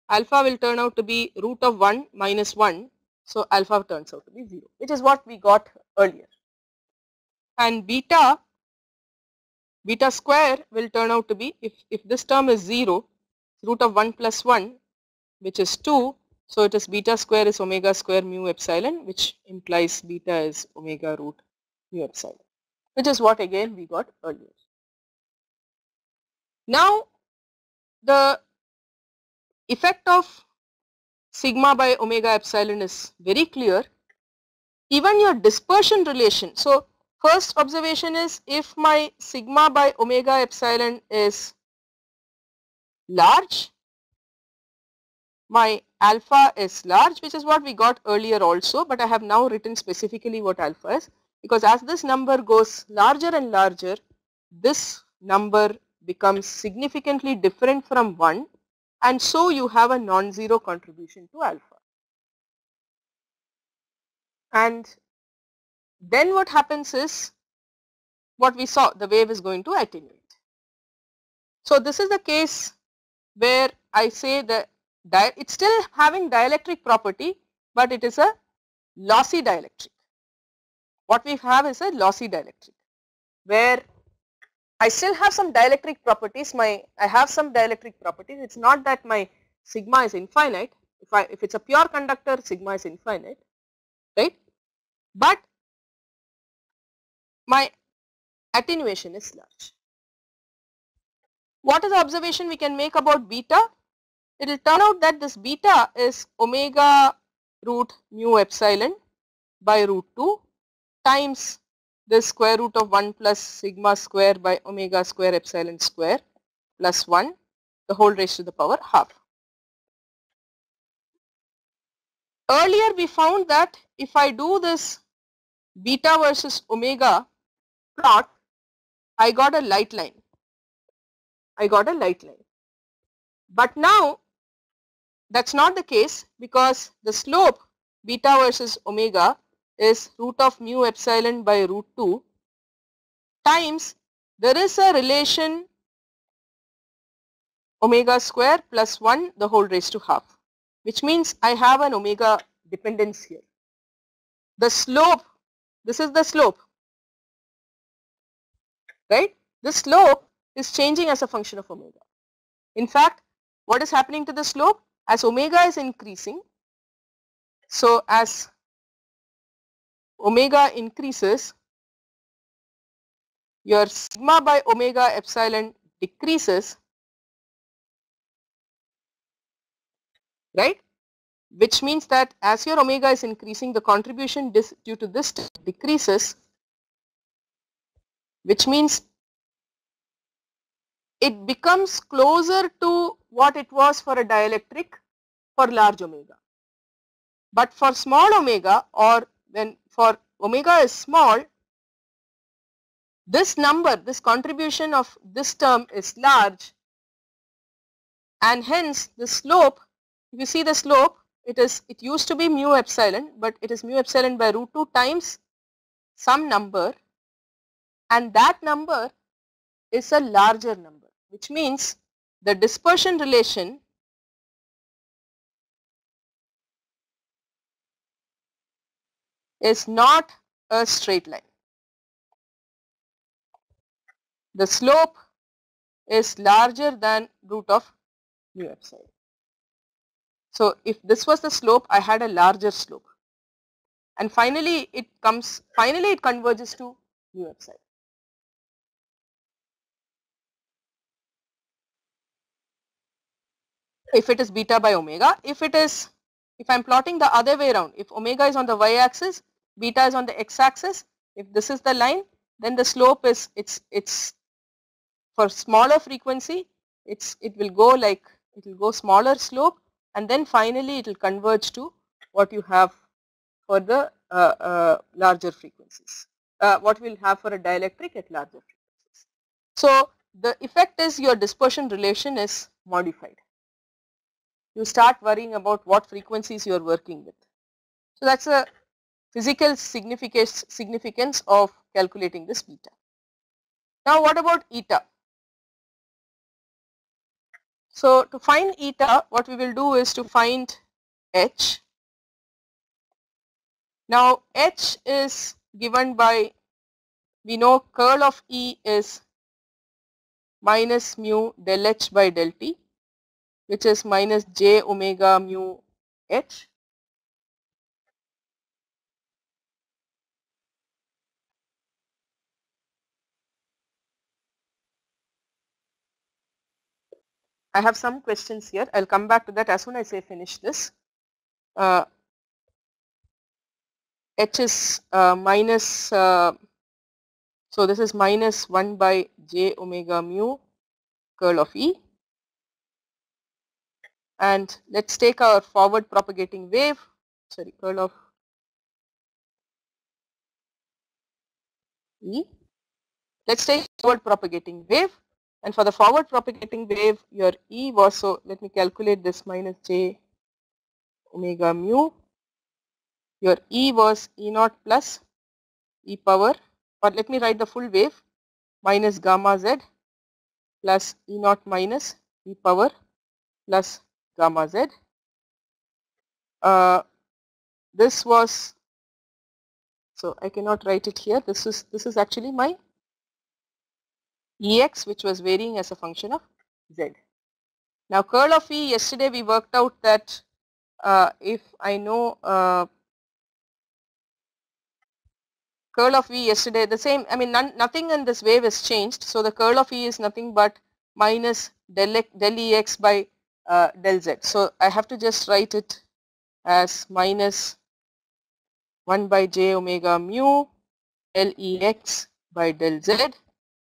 will turn out to be root of 1 minus 1. So alpha turns out to be 0, which is what we got earlier. And beta square will turn out to be, if this term is 0, root of 1 plus 1, which is 2. So it is beta square is omega square mu epsilon, which implies beta is omega root mu epsilon, which is what again we got earlier. Now the effect of sigma by omega epsilon is very clear. Even your dispersion relation. So first observation is, if my sigma by omega epsilon is large, my alpha is large, which is what we got earlier also, but I have now written specifically what alpha is, because as this number goes larger and larger, this number becomes significantly different from 1, and so you have a non-zero contribution to alpha. And then what happens is, what we saw, the wave is going to attenuate. So this is the case where I say that it's still having dielectric property, but it is a lossy dielectric. What we have is a lossy dielectric, where I still have some dielectric properties. I have some dielectric properties. It's not that my sigma is infinite. If it's a pure conductor, sigma is infinite, right? But my attenuation is large. What is the observation we can make about beta? It will turn out that this beta is omega root mu epsilon by root 2 times the square root of 1 plus sigma square by omega square epsilon square plus 1, the whole raised to the power half. Earlier we found that if I do this beta versus omega plot, I got a light line. But now that's not the case, because the slope beta versus omega is root of mu epsilon by root 2 times, there is a relation omega square plus 1 the whole raised to half, which means I have an omega dependence here. The slope, this is the slope, right? The slope is changing as a function of omega. In fact, what is happening to the slope? As omega is increasing, so as omega increases, your sigma by omega epsilon decreases, right? Which means that as your omega is increasing, the contribution due to this decreases, which means it becomes closer to what it was for a dielectric for large omega. But for small omega, or when for omega is small, this number, this contribution of this term is large, and hence the slope, if you see the slope, it used to be mu epsilon, but it is mu epsilon by root 2 times some number, and that number is a larger number, which means the dispersion relation is not a straight line. The slope is larger than root of mu epsilon. So if this was the slope, I had a larger slope, and finally it converges to mu epsilon. If it is beta by omega, if I am plotting the other way around, if omega is on the y-axis, beta is on the x-axis, if this is the line, then the slope is, it's for smaller frequency, it will go smaller slope, and then finally it will converge to what you have for the larger frequencies, what we will have for a dielectric at larger frequencies. So the effect is your dispersion relation is modified. You start worrying about what frequencies you are working with. So that's a physical significance of calculating this beta. Now what about eta? So to find eta, what we will do is to find h. Now h is given by, we know curl of E is minus mu del h by del t, which is minus j omega mu h. I have some questions here. I'll come back to that as soon as I finish this. H is minus, so this is minus 1 by j omega mu curl of E. And let's take our forward propagating wave, sorry, curl of E. Let's take forward propagating wave. And for the forward propagating wave, your E was, so let me calculate this, minus j omega mu. Your E was E naught plus e power, or let me write the full wave, minus gamma z plus E naught minus e power plus gamma z. This was, so I cannot write it here. This is actually my Ex, which was varying as a function of z. Now curl of E, yesterday we worked out that if I know curl of E yesterday, the same, I mean nothing in this wave has changed. So the curl of E is nothing but minus del Ex by del z. So I have to just write it as minus 1 by j omega mu Lex by del z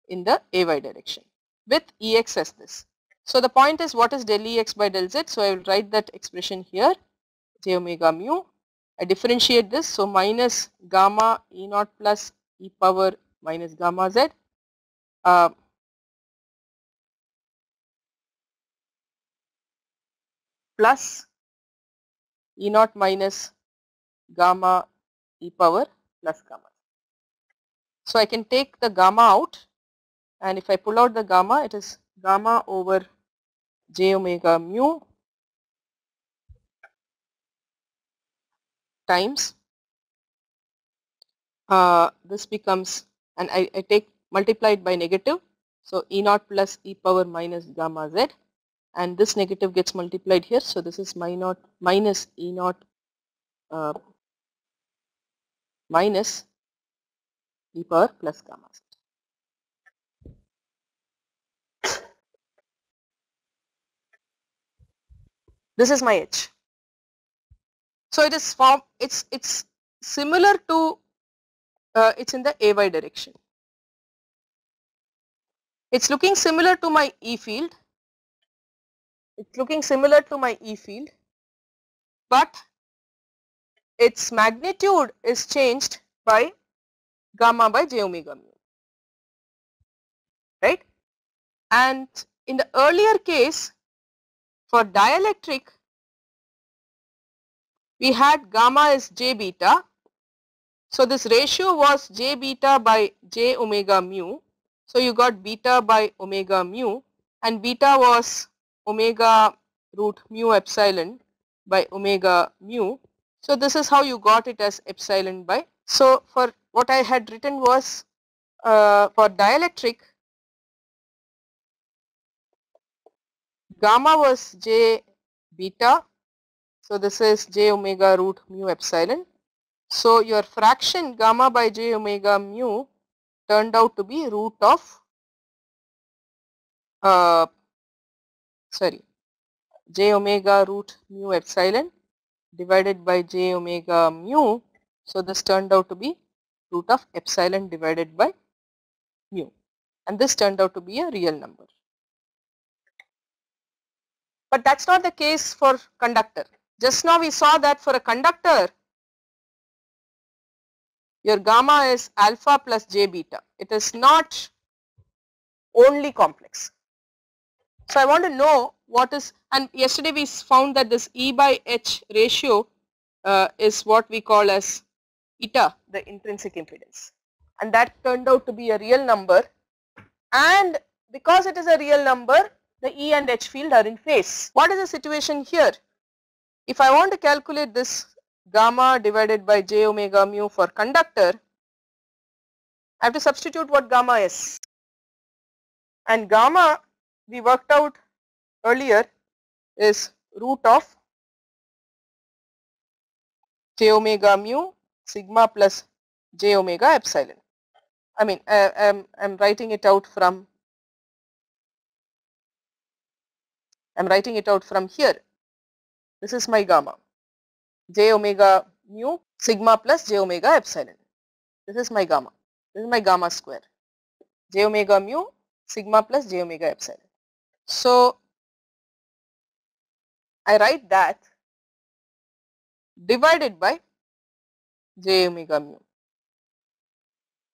in the Ay direction with Ex as this. So the point is, what is del Ex by del z? So I will write that expression here, j omega mu. I differentiate this, so minus gamma E naught plus e power minus gamma z plus E naught minus gamma e power plus gamma. So I can take the gamma out, and if I pull out the gamma, it is gamma over j omega mu times this becomes, and I take multiplied by negative, so E naught plus e power minus gamma z, and this negative gets multiplied here, so this is minus E naught minus e power plus gamma z. This is my H. So it is it's similar to it's in the Ay direction. It's looking similar to my E field. It's looking similar to my E field, but its magnitude is changed by gamma by j omega mu, right? And in the earlier case, for dielectric, we had gamma is j beta. So this ratio was j beta by j omega mu. So you got beta by omega mu, and beta was omega root mu epsilon by omega mu. So this is how you got it as epsilon by. So for what I had written was for dielectric, gamma was j beta. So this is j omega root mu epsilon. So your fraction gamma by j omega mu turned out to be root of j omega root mu epsilon divided by j omega mu. So this turned out to be root of epsilon divided by mu, and this turned out to be a real number. But that's not the case for conductor. Just now we saw that for a conductor, your gamma is alpha plus j beta. It is not only complex. So I want to know what is, and yesterday we found that this E by H ratio is what we call as eta, the intrinsic impedance. and that turned out to be a real number, and because it is a real number, the E and H field are in phase. What is the situation here? If I want to calculate this gamma divided by j omega mu for conductor, I have to substitute what gamma is, and gamma we worked out earlier is root of j omega mu sigma plus j omega epsilon. I mean, I'm writing it out from here. This is my gamma, j omega mu sigma plus j omega epsilon. This is my gamma. This is my gamma square, j omega mu sigma plus j omega epsilon. So I write that divided by j omega mu,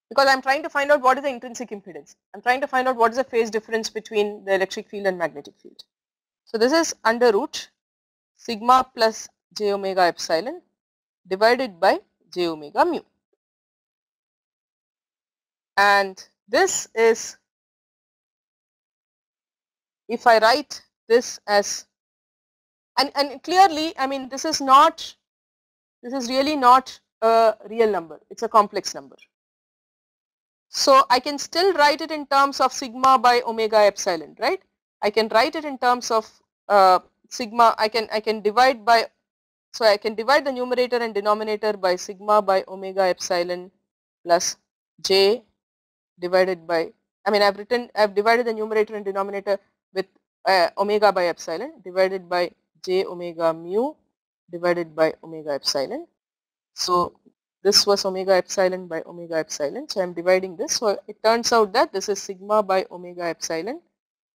because I am trying to find out what is the intrinsic impedance. I am trying to find out what is the phase difference between the electric field and magnetic field. So this is under root sigma plus j omega epsilon divided by j omega mu, and this is, if I write this as, and clearly, I mean, this is really not a real number, it's a complex number. So I can still write it in terms of sigma by omega epsilon, right? I can write it in terms of sigma. I can divide by, so I can divide the numerator and denominator by sigma by omega epsilon plus j divided by, I mean, I've divided the numerator and denominator with omega by epsilon divided by j omega mu divided by omega epsilon. So this was omega epsilon by omega epsilon. So I am dividing this. So it turns out that this is sigma by omega epsilon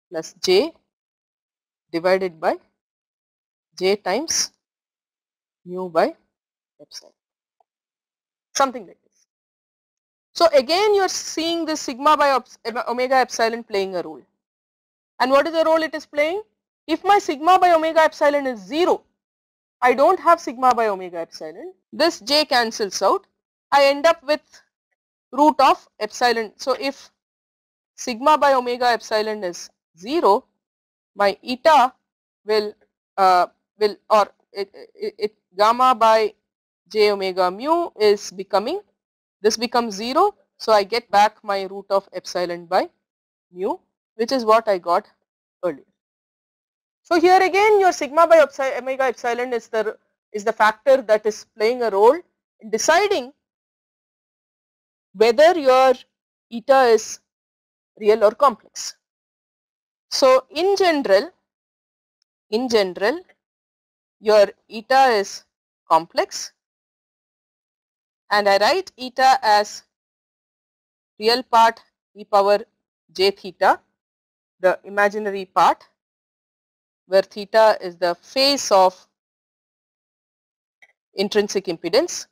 plus j divided by j times mu by epsilon, something like this. So again you are seeing this sigma by omega epsilon playing a role. And what is the role it is playing? If my sigma by omega epsilon is 0, I don't have sigma by omega epsilon, this j cancels out, I end up with root of epsilon. So if sigma by omega epsilon is 0, my eta will gamma by j omega mu is becoming, this becomes 0, so I get back my root of epsilon by mu, which is what I got earlier. So here again your sigma by omega epsilon is the factor that is playing a role in deciding whether your eta is real or complex. So in general your eta is complex, and I write eta as real part e power j theta, the imaginary part, where theta is the phase of intrinsic impedance.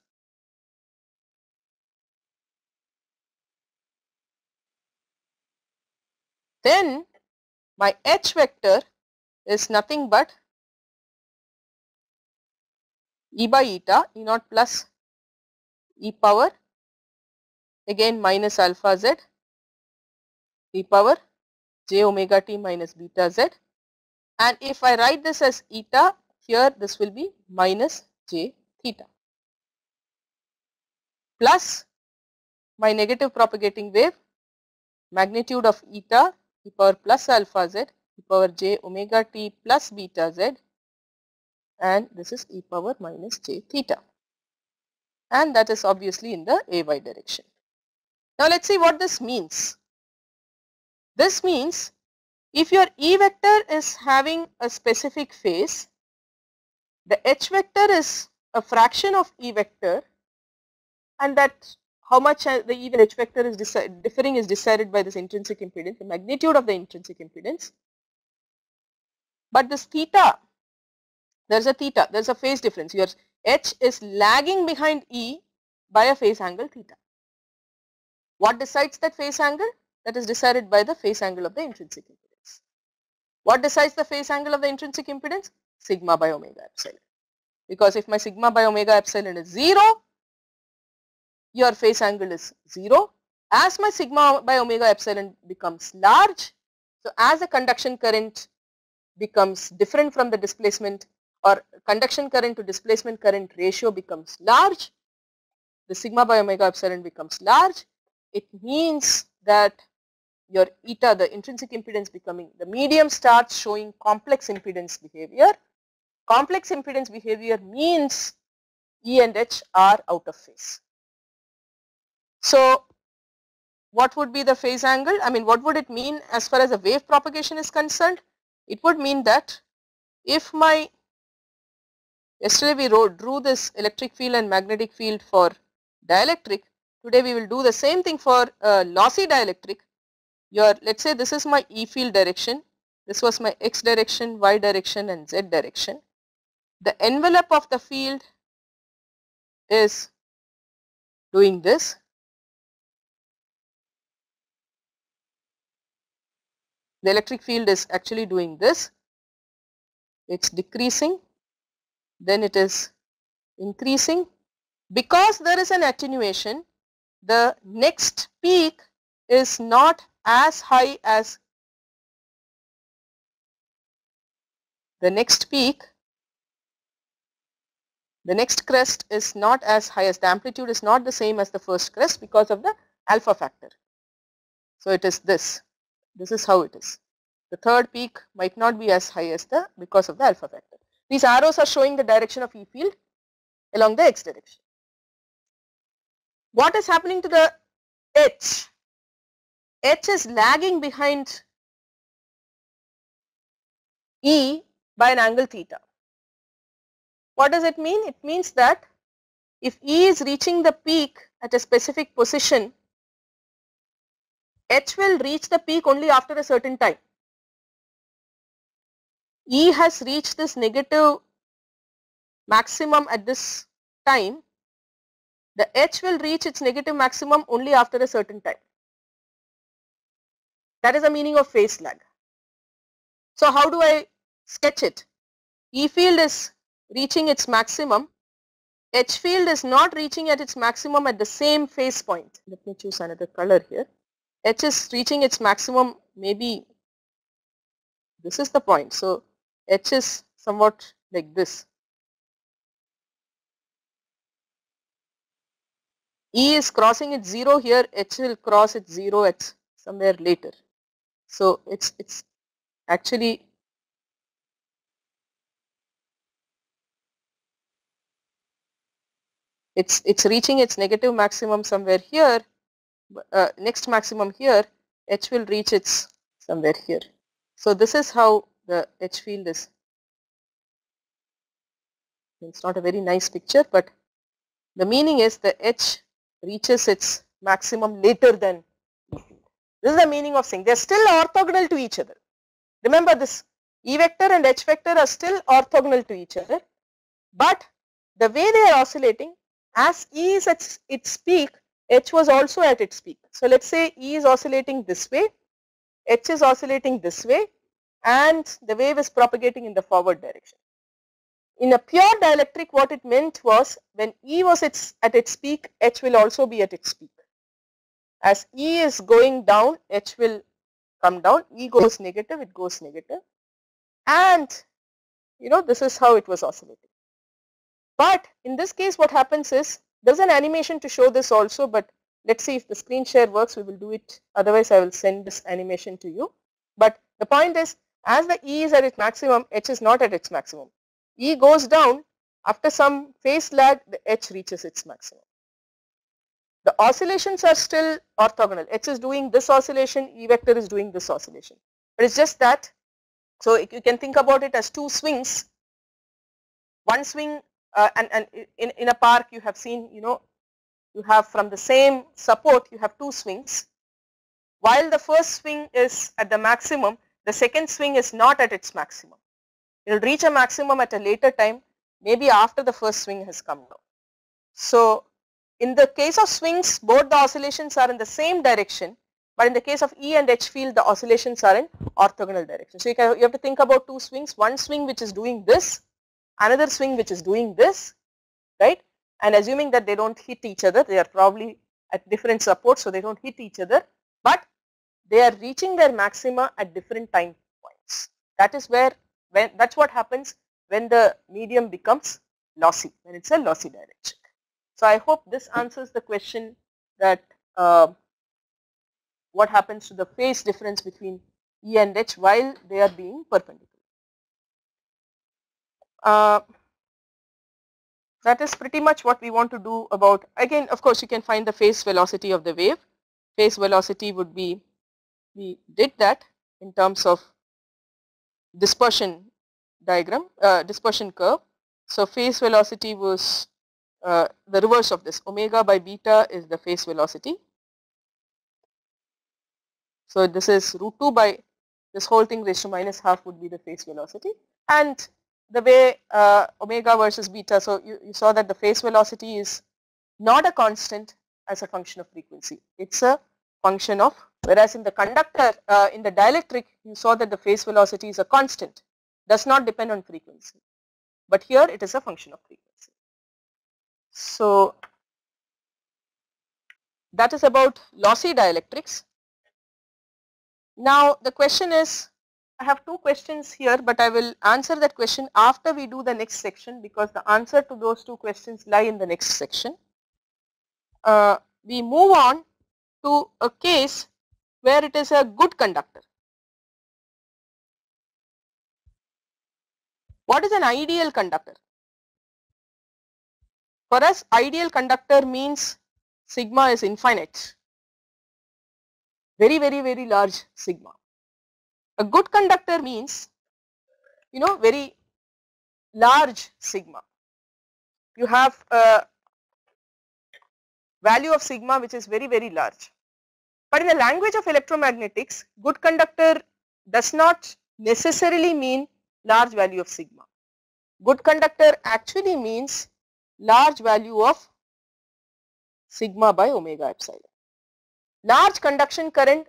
Then my h vector is nothing but e by eta, e naught plus e power again minus alpha z e power j omega t minus beta z, and if I write this as eta, here this will be minus j theta, plus my negative propagating wave magnitude of eta e power plus alpha z e power j omega t plus beta z, and this is e power minus j theta, and that is obviously in the ay direction. Now let us see what this means. This means if your E vector is having a specific phase, the H vector is a fraction of E vector, and that how much the E and H vector is differing is decided by this intrinsic impedance, the magnitude of the intrinsic impedance. But this theta, there is a theta, there is a phase difference. Your H is lagging behind E by a phase angle theta. What decides that phase angle? That is decided by the phase angle of the intrinsic impedance. What decides the phase angle of the intrinsic impedance? Sigma by omega epsilon. Because if my sigma by omega epsilon is 0, your phase angle is 0. As my sigma by omega epsilon becomes large, so as the conduction current becomes different from the displacement, or conduction current to displacement current ratio becomes large, the sigma by omega epsilon becomes large, it means that your eta, the intrinsic impedance becoming, the medium starts showing complex impedance behavior. Complex impedance behavior means E and H are out of phase. So what would be the phase angle? I mean, what would it mean as far as the wave propagation is concerned? It would mean that if my, yesterday we drew this electric field and magnetic field for dielectric, today we will do the same thing for lossy dielectric. Let's say this is my E field direction, this was my X direction, Y direction and Z direction. The envelope of the field is doing this. The electric field is actually doing this. It's decreasing, then it is increasing. Because there is an attenuation, the next peak is not as high as the next peak. The next crest is not as high as, the amplitude is not the same as the first crest because of the alpha factor. So it is this. This is how it is. The third peak might not be as high as because of the alpha factor. These arrows are showing the direction of E field along the X direction. What is happening to the H? H is lagging behind E by an angle theta. What does it mean? It means that if E is reaching the peak at a specific position, H will reach the peak only after a certain time. E has reached this negative maximum at this time, the H will reach its negative maximum only after a certain time. That is the meaning of phase lag. So how do I sketch it? E field is reaching its maximum, H field is not reaching at its maximum at the same phase point. Let me choose another color here. H is reaching its maximum, maybe this is the point. So H is somewhat like this. E is crossing its 0 here, H will cross its 0 at somewhere later. So it's actually it's reaching its negative maximum somewhere here, next maximum here, H will reach its somewhere here. So this is how the H field is. It's not a very nice picture, but the meaning is the H reaches its maximum later than E field. This is the meaning of saying they are still orthogonal to each other. Remember this, E vector and H vector are still orthogonal to each other, but the way they are oscillating, as E is at its peak, H was also at its peak. So let's say E is oscillating this way, H is oscillating this way, and the wave is propagating in the forward direction. In a pure dielectric, what it meant was when E was at its peak, H will also be at its peak. As E is going down, H will come down, E goes negative, it goes negative, and this is how it was oscillating. But in this case what happens is, there's an animation to show this also, but let's see if the screen share works, we will do it, otherwise I will send this animation to you. But the point is, as the E is at its maximum, H is not at its maximum. E goes down, after some phase lag, the H reaches its maximum. The oscillations are still orthogonal. H is doing this oscillation, E vector is doing this oscillation. But it's just that, so you can think about it as two swings. One swing, and in a park you have seen, you have from the same support, you have two swings. While the first swing is at the maximum, the second swing is not at its maximum. It will reach a maximum at a later time, maybe after the first swing has come down. So in the case of swings, both the oscillations are in the same direction, but in the case of E and H field, the oscillations are in orthogonal direction. So you have to think about two swings, one swing which is doing this, another swing which is doing this, right? And assuming that they don't hit each other, they are probably at different supports, so they don't hit each other, but they are reaching their maxima at different time points. That is where, that's what happens when the medium becomes lossy, when it's a lossy dielectric. So I hope this answers the question that what happens to the phase difference between E and H while they are being perpendicular. That is pretty much what we want to do about, again of course you can find the phase velocity of the wave. Phase velocity would be, we did that in terms of dispersion diagram, dispersion curve. So phase velocity was the reverse of this, omega by beta is the phase velocity. So this is root 2 by this whole thing raised to minus half would be the phase velocity, and the way omega versus beta, so you saw that the phase velocity is not a constant as a function of frequency, it's a function of, whereas in the conductor, in the dielectric you saw that the phase velocity is a constant, does not depend on frequency, but here it is a function of frequency. So that is about lossy dielectrics. Now the question is, I have two questions here, but I will answer that question after we do the next section, because the answer to those two questions lie in the next section. We move on to a case where it is a good conductor. What is an ideal conductor? For us, ideal conductor means sigma is infinite, very, very, very large sigma. A good conductor means, you know, very large sigma. You have a value of sigma which is very, very large. But in the language of electromagnetics, good conductor does not necessarily mean large value of sigma. Good conductor actually means large value of sigma by omega epsilon. Large conduction current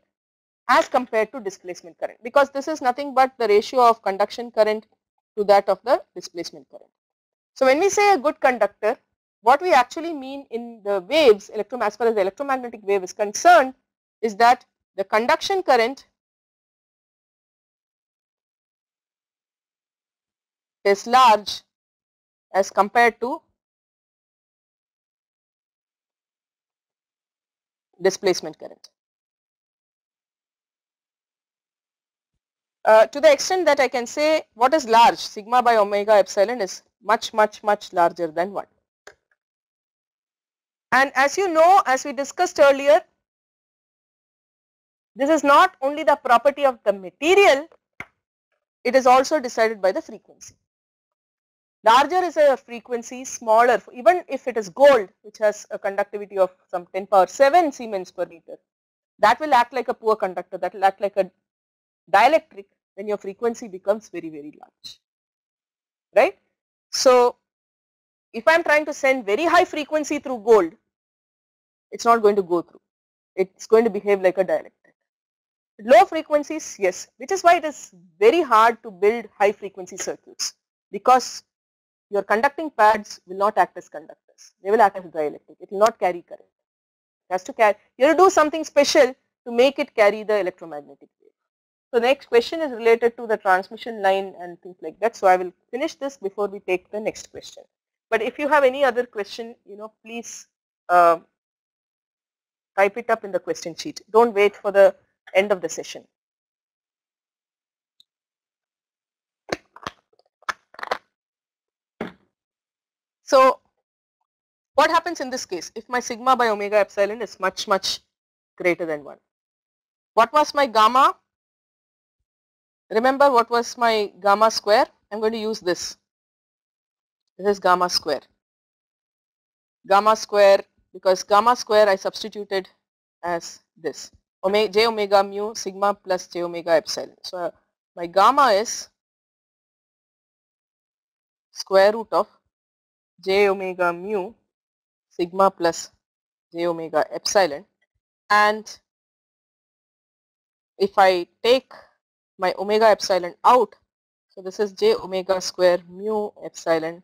as compared to displacement current, because this is nothing but the ratio of conduction current to that of the displacement current. So when we say a good conductor, what we actually mean in the waves, as far as the electromagnetic wave is concerned, is that the conduction current is large as compared to displacement current. To the extent that I can say what is large, sigma by omega epsilon is much, much, much larger than 1. And as you know, as we discussed earlier, this is not only the property of the material, it is also decided by the frequency. Larger is a frequency, smaller, even if it is gold, which has a conductivity of some 10 power 7 Siemens per meter, that will act like a poor conductor, that will act like a dielectric when your frequency becomes very, very large, right. So if I am trying to send very high frequency through gold, it's not going to go through, it's going to behave like a dielectric. Low frequencies, yes, which is why it is very hard to build high frequency circuits, because your conducting pads will not act as conductors, they will act as dielectric, it will not carry current. It has to carry, you have to do something special to make it carry the electromagnetic wave. So next question is related to the transmission line and things like that. So I will finish this before we take the next question. But if you have any other question, please type it up in the question sheet. Don't wait for the end of the session. So what happens in this case if my sigma by omega epsilon is much, much greater than 1? What was my gamma? Remember what was my gamma square? I'm going to use this. This is gamma square. Gamma square, because gamma square I substituted as this. J omega mu sigma plus j omega epsilon. So my gamma is square root of j omega mu sigma plus j omega epsilon, and if I take my omega epsilon out, so this is j omega square mu epsilon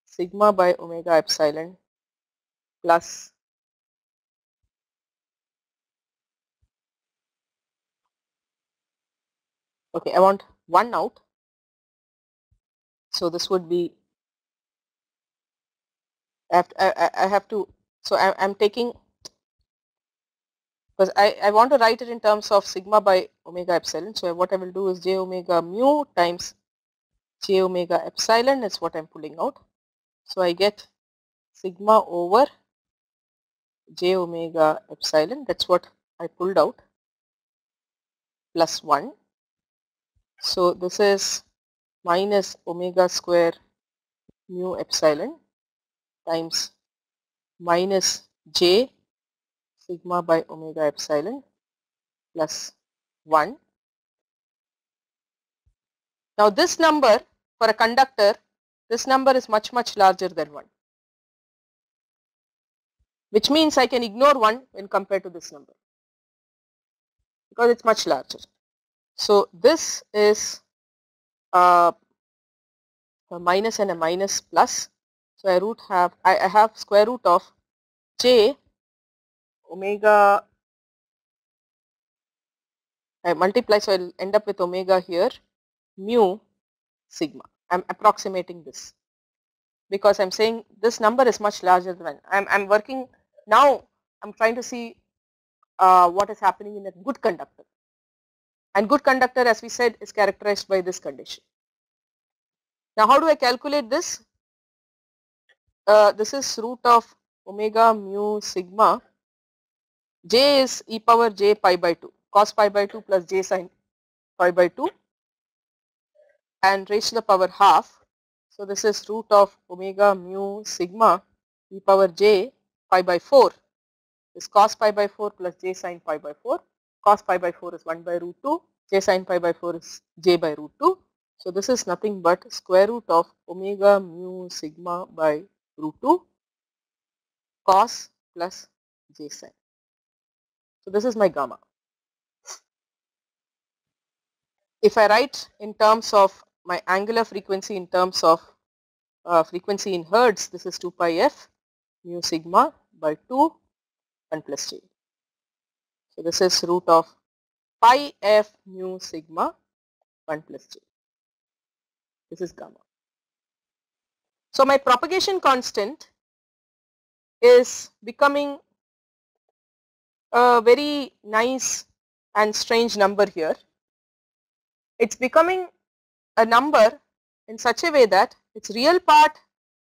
sigma by omega epsilon plus Okay, I want 1 out. So this would be, I have to, so I'm taking, because I want to write it in terms of sigma by omega epsilon. So what I will do is j omega mu times j omega epsilon is what I'm pulling out. So I get sigma over j omega epsilon, that's what I pulled out, plus 1. So this is minus omega square mu epsilon times minus j sigma by omega epsilon plus 1. Now this number for a conductor, this number is much larger than 1, which means I can ignore 1 when compared to this number because it's much larger. So this is a minus and a minus plus. So I have square root of j omega, I multiply, so I'll end up with omega here, mu sigma. I'm approximating this because I'm saying this number is much larger than, I'm working now, I'm trying to see what is happening in a good conductor, and good conductor, as we said, is characterized by this condition. Now how do I calculate this? This is root of omega mu sigma, j is e power j pi by 2, cos pi by 2 plus j sin pi by 2, and raised to the power half. So this is root of omega mu sigma e power j pi by 4 is cos pi by 4 plus j sin pi by 4. Cos pi by 4 is 1 by root 2, j sin pi by 4 is j by root 2. So this is nothing but square root of omega mu sigma by root 2 cos plus j sin. So this is my gamma. If I write in terms of my angular frequency in terms of frequency in hertz, this is 2 pi f mu sigma by 2 1 plus j. So this is root of pi f mu sigma 1 plus j. This is gamma. So my propagation constant is becoming a very nice and strange number here. It's becoming a number in such a way that its real part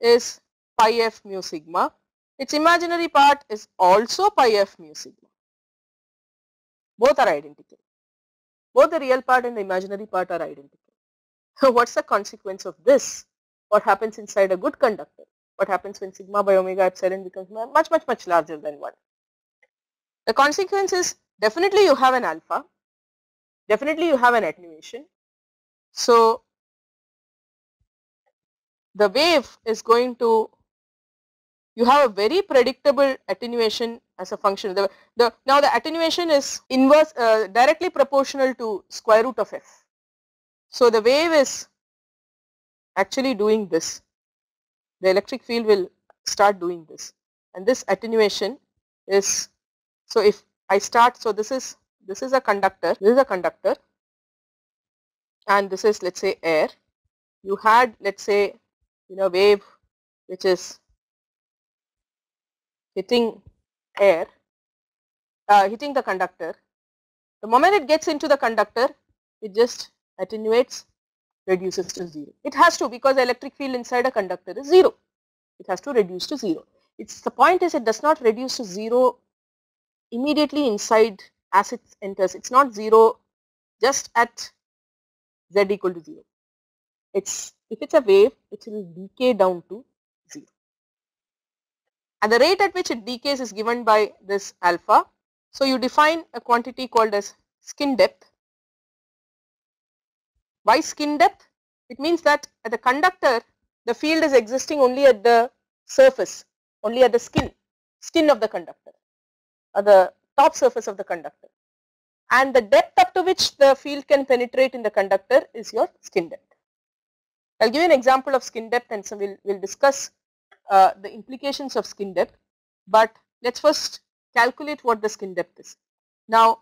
is pi f mu sigma, its imaginary part is also pi f mu sigma. Both are identical. Both the real part and the imaginary part are identical. What's the consequence of this? What happens inside a good conductor? What happens when sigma by omega epsilon becomes much larger than 1? The consequence is definitely you have an alpha, definitely you have an attenuation. So the wave is going to, you have a very predictable attenuation as a function. Now the attenuation is inverse, directly proportional to square root of f. So the wave is actually doing this. The electric field will start doing this, and this attenuation is, so if I start, so this is a conductor, this is a conductor, and this is, let's say, air. You had, let's say, wave which is hitting air, hitting the conductor. The moment it gets into the conductor, it just attenuates, reduces to 0. It has to, because the electric field inside a conductor is 0. It has to reduce to 0. The point is, it does not reduce to 0 immediately inside as it enters. It's not 0 just at z equal to 0. If it's a wave, it will decay down to 0. And the rate at which it decays is given by this alpha. So you define a quantity called as skin depth. Why skin depth? It means that at the conductor, the field is existing only at the surface, only at the skin of the conductor, or the top surface of the conductor. And the depth up to which the field can penetrate in the conductor is your skin depth. I'll give you an example of skin depth, and so we'll discuss the implications of skin depth. But let's first calculate what the skin depth is. Now,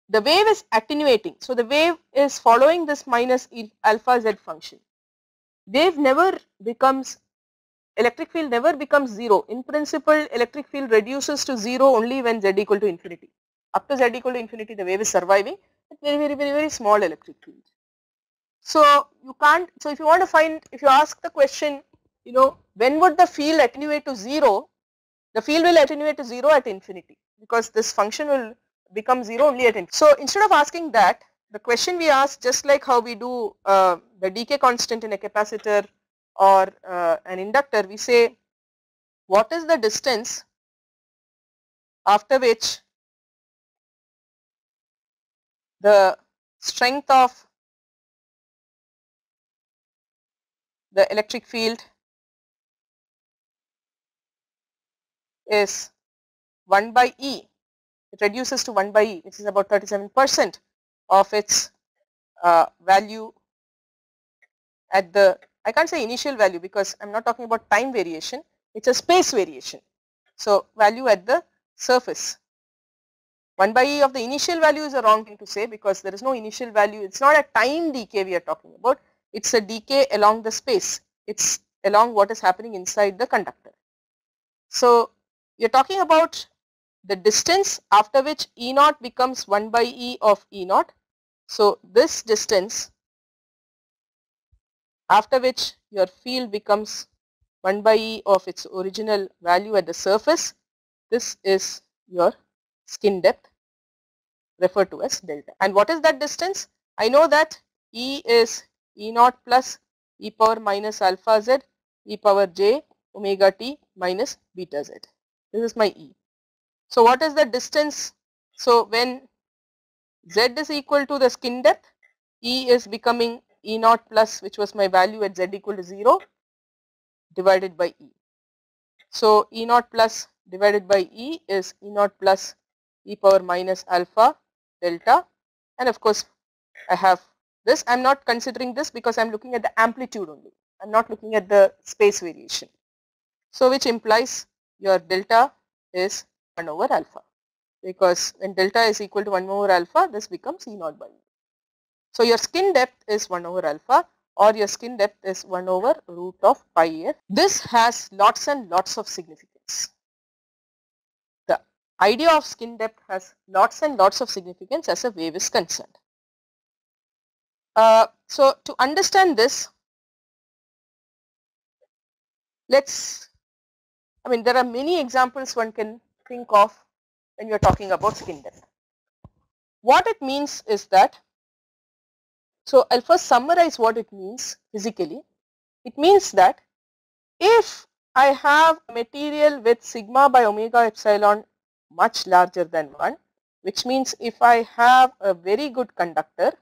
the wave is attenuating. So the wave is following this minus alpha z function. Wave never becomes, electric field never becomes 0. In principle, electric field reduces to 0 only when z equal to infinity. Up to z equal to infinity, the wave is surviving at very small electric field. So you can't, so if you want to find, if you ask the question, you know, when would the field attenuate to 0, the field will attenuate to 0 at infinity, because this function will become 0 only at infinity. So instead of asking that, the question we ask, just like how we do the decay constant in a capacitor or an inductor, we say what is the distance after which the strength of the electric field is 1 by E. It reduces to 1 by E, which is about 37% of its value at the, I can't say initial value because I am not talking about time variation, it is a space variation. So value at the surface. 1 by E of the initial value is a wrong thing to say, because there is no initial value, it is not a time decay we are talking about, it is a decay along the space, it is along what is happening inside the conductor. So you are talking about the distance after which E naught becomes 1 by E of E naught. So this distance after which your field becomes 1 by E of its original value at the surface, this is your skin depth, referred to as delta. And what is that distance? I know that E is E naught plus e power minus alpha z e power j omega t minus beta z. This is my E. So what is the distance? So when z is equal to the skin depth, E is becoming E naught plus, which was my value at z equal to 0, divided by E. So E naught plus divided by E is E naught plus e power minus alpha delta, and of course I have this. I am not considering this because I am looking at the amplitude only, I am not looking at the space variation. So which implies your delta is 1 over alpha, because when delta is equal to 1 over alpha, this becomes E naught by E. So your skin depth is 1 over alpha, or your skin depth is 1 over root of pi f. This has lots and lots of significance. The idea of skin depth has lots and lots of significance as a wave is concerned. So to understand this, there are many examples one can think of when you are talking about skin depth. What it means is that, so I'll first summarize what it means physically. It means that if I have a material with sigma by omega epsilon much larger than 1, which means if I have a very good conductor,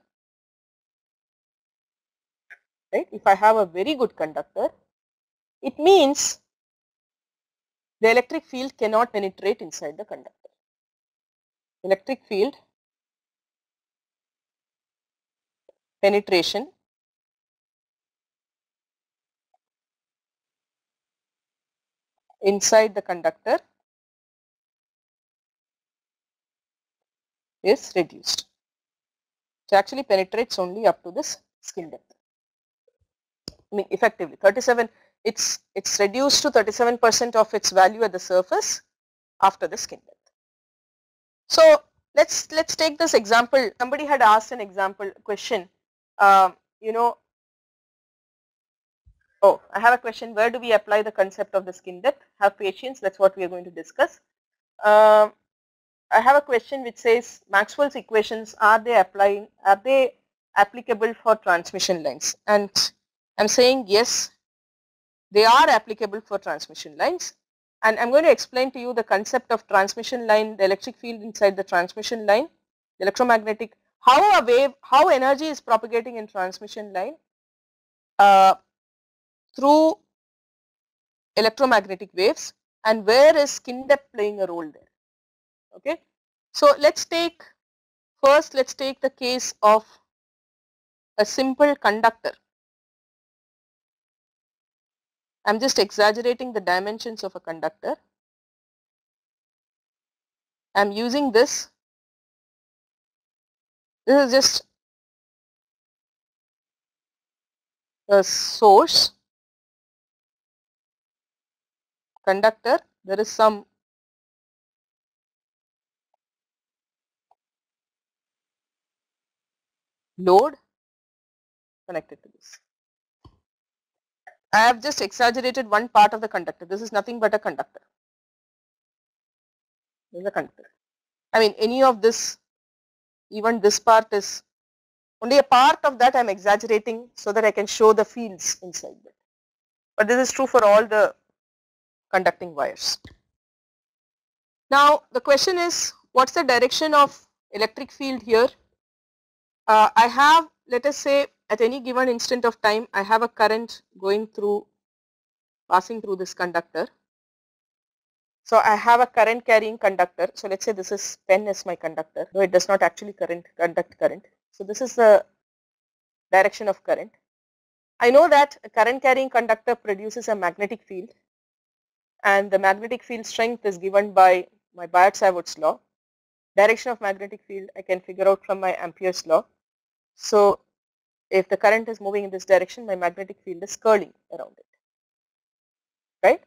right, if I have a very good conductor, it means the electric field cannot penetrate inside the conductor. Electric field penetration inside the conductor is reduced. So actually penetrates only up to this skin depth. I mean effectively 37, it's reduced to 37% of its value at the surface after the skin depth. So let's take this example. Somebody had asked an example question. Oh, I have a question. Where do we apply the concept of the skin depth? Have patience. That's what we are going to discuss. I have a question which says Maxwell's equations, are they applicable for transmission lines? And I'm saying yes, they are applicable for transmission lines. And I'm going to explain to you the concept of transmission line, the electric field inside the transmission line, the electromagnetic, how energy is propagating in transmission line through electromagnetic waves, and where is skin depth playing a role there. Okay. So let's take the case of a simple conductor. I'm just exaggerating the dimensions of a conductor. I'm using this This is just a source conductor. There is some load connected to this. I have just exaggerated one part of the conductor. This is nothing but a conductor. This is a conductor. I mean, any of this, even this part is only a part of that I am exaggerating so that I can show the fields inside that. But this is true for all the conducting wires. Now the question is, what's the direction of electric field here? I have, let us say, at any given instant of time, I have a current going through, passing through this conductor. So I have a current carrying conductor. So let's say this is pen as my conductor, though it does not actually conduct current. So this is the direction of current. I know that a current carrying conductor produces a magnetic field, and the magnetic field strength is given by my Biot-Savart's law. Direction of magnetic field I can figure out from my Ampere's law. So if the current is moving in this direction, my magnetic field is curling around it, right?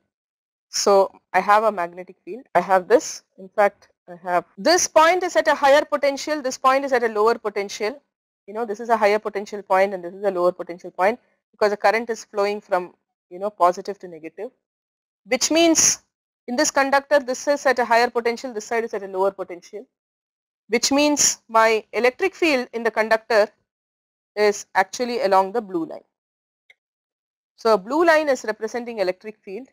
So I have a magnetic field. I have this. In fact, I have this point is at a higher potential. This point is at a lower potential. You know, this is a higher potential point and this is a lower potential point because the current is flowing from, you know, positive to negative, which means in this conductor, this is at a higher potential, this side is at a lower potential, which means my electric field in the conductor is actually along the blue line. So blue line is representing electric field.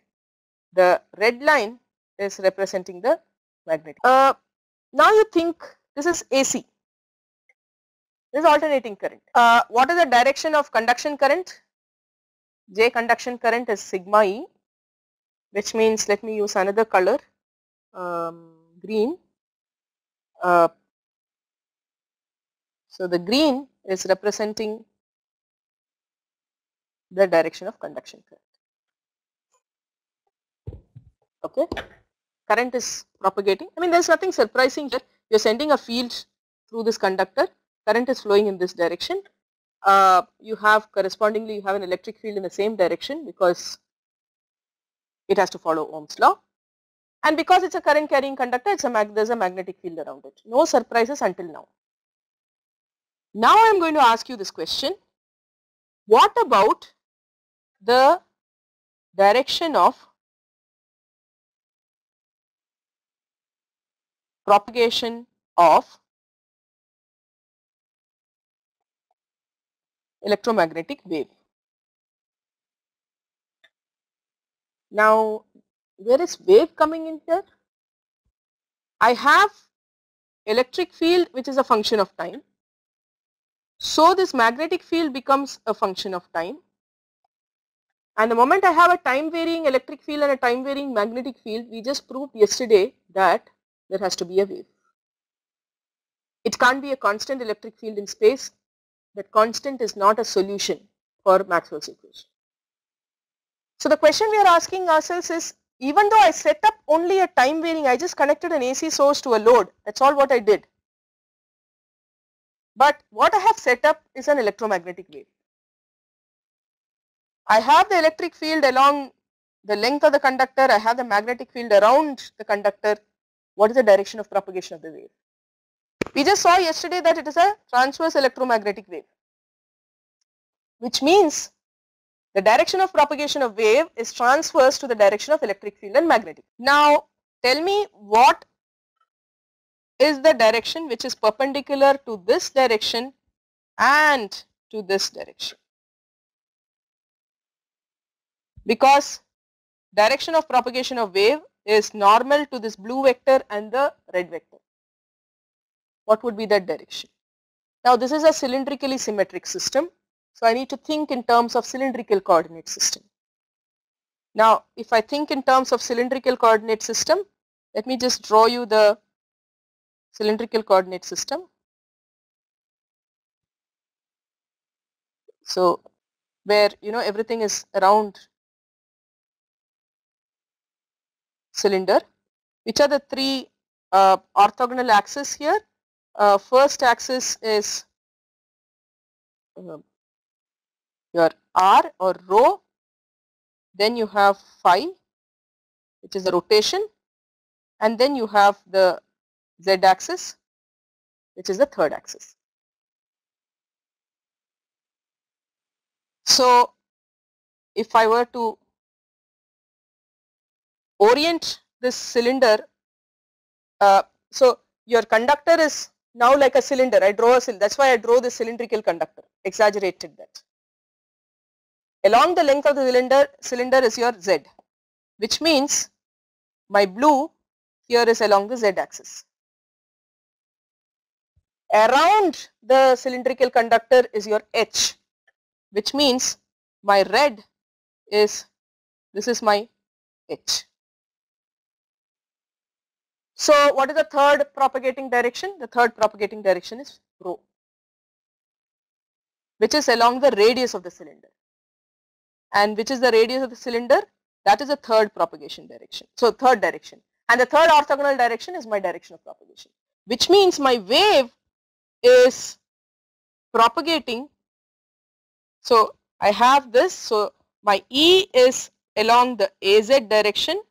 The red line is representing the magnetic. Now you think this is AC. This is alternating current. What is the direction of conduction current? J conduction current is sigma E, which means, let me use another color, green. So the green is representing the direction of conduction current. Okay, current is propagating. I mean, there is nothing surprising here. You are sending a field through this conductor. Current is flowing in this direction. You have correspondingly, you have an electric field in the same direction because it has to follow Ohm's law. And because it's a current carrying conductor, there's a magnetic field around it. No surprises until now. Now I am going to ask you this question. What about the direction of propagation of electromagnetic wave? Now, where is wave coming in here? I have electric field which is a function of time. So this magnetic field becomes a function of time. And the moment I have a time varying electric field and a time varying magnetic field, we just proved yesterday that there has to be a wave. It can't be a constant electric field in space. That constant is not a solution for Maxwell's equation. So the question we are asking ourselves is, even though I set up only a time varying, I just connected an AC source to a load, that's all what I did. But what I have set up is an electromagnetic wave. I have the electric field along the length of the conductor, I have the magnetic field around the conductor. What is the direction of propagation of the wave? We just saw yesterday that it is a transverse electromagnetic wave, which means the direction of propagation of wave is transverse to the direction of electric field and magnetic. Now tell me, what is the direction which is perpendicular to this direction and to this direction? Because direction of propagation of wave is normal to this blue vector and the red vector. What would be that direction? Now this is a cylindrically symmetric system, so I need to think in terms of cylindrical coordinate system. Now if I think in terms of cylindrical coordinate system, let me just draw you the cylindrical coordinate system. So where, you know, everything is around cylinder. Which are the three orthogonal axes here? first axis is your r or rho, then you have phi, which is the rotation, and then you have the z axis, which is the third axis. So if I were to orient this cylinder, so your conductor is now like a cylinder. I draw a cylinder, that's why I draw the cylindrical conductor, exaggerated that. Along the length of the cylinder is your z, which means my blue here is along the z axis. Around the cylindrical conductor is your h, which means my red is, this is my h. So what is the third propagating direction? The third propagating direction is rho, which is along the radius of the cylinder. And which is the radius of the cylinder? That is the third propagation direction. So third direction. And the third orthogonal direction is my direction of propagation, which means my wave is propagating. So I have this, so my E is along the AZ direction,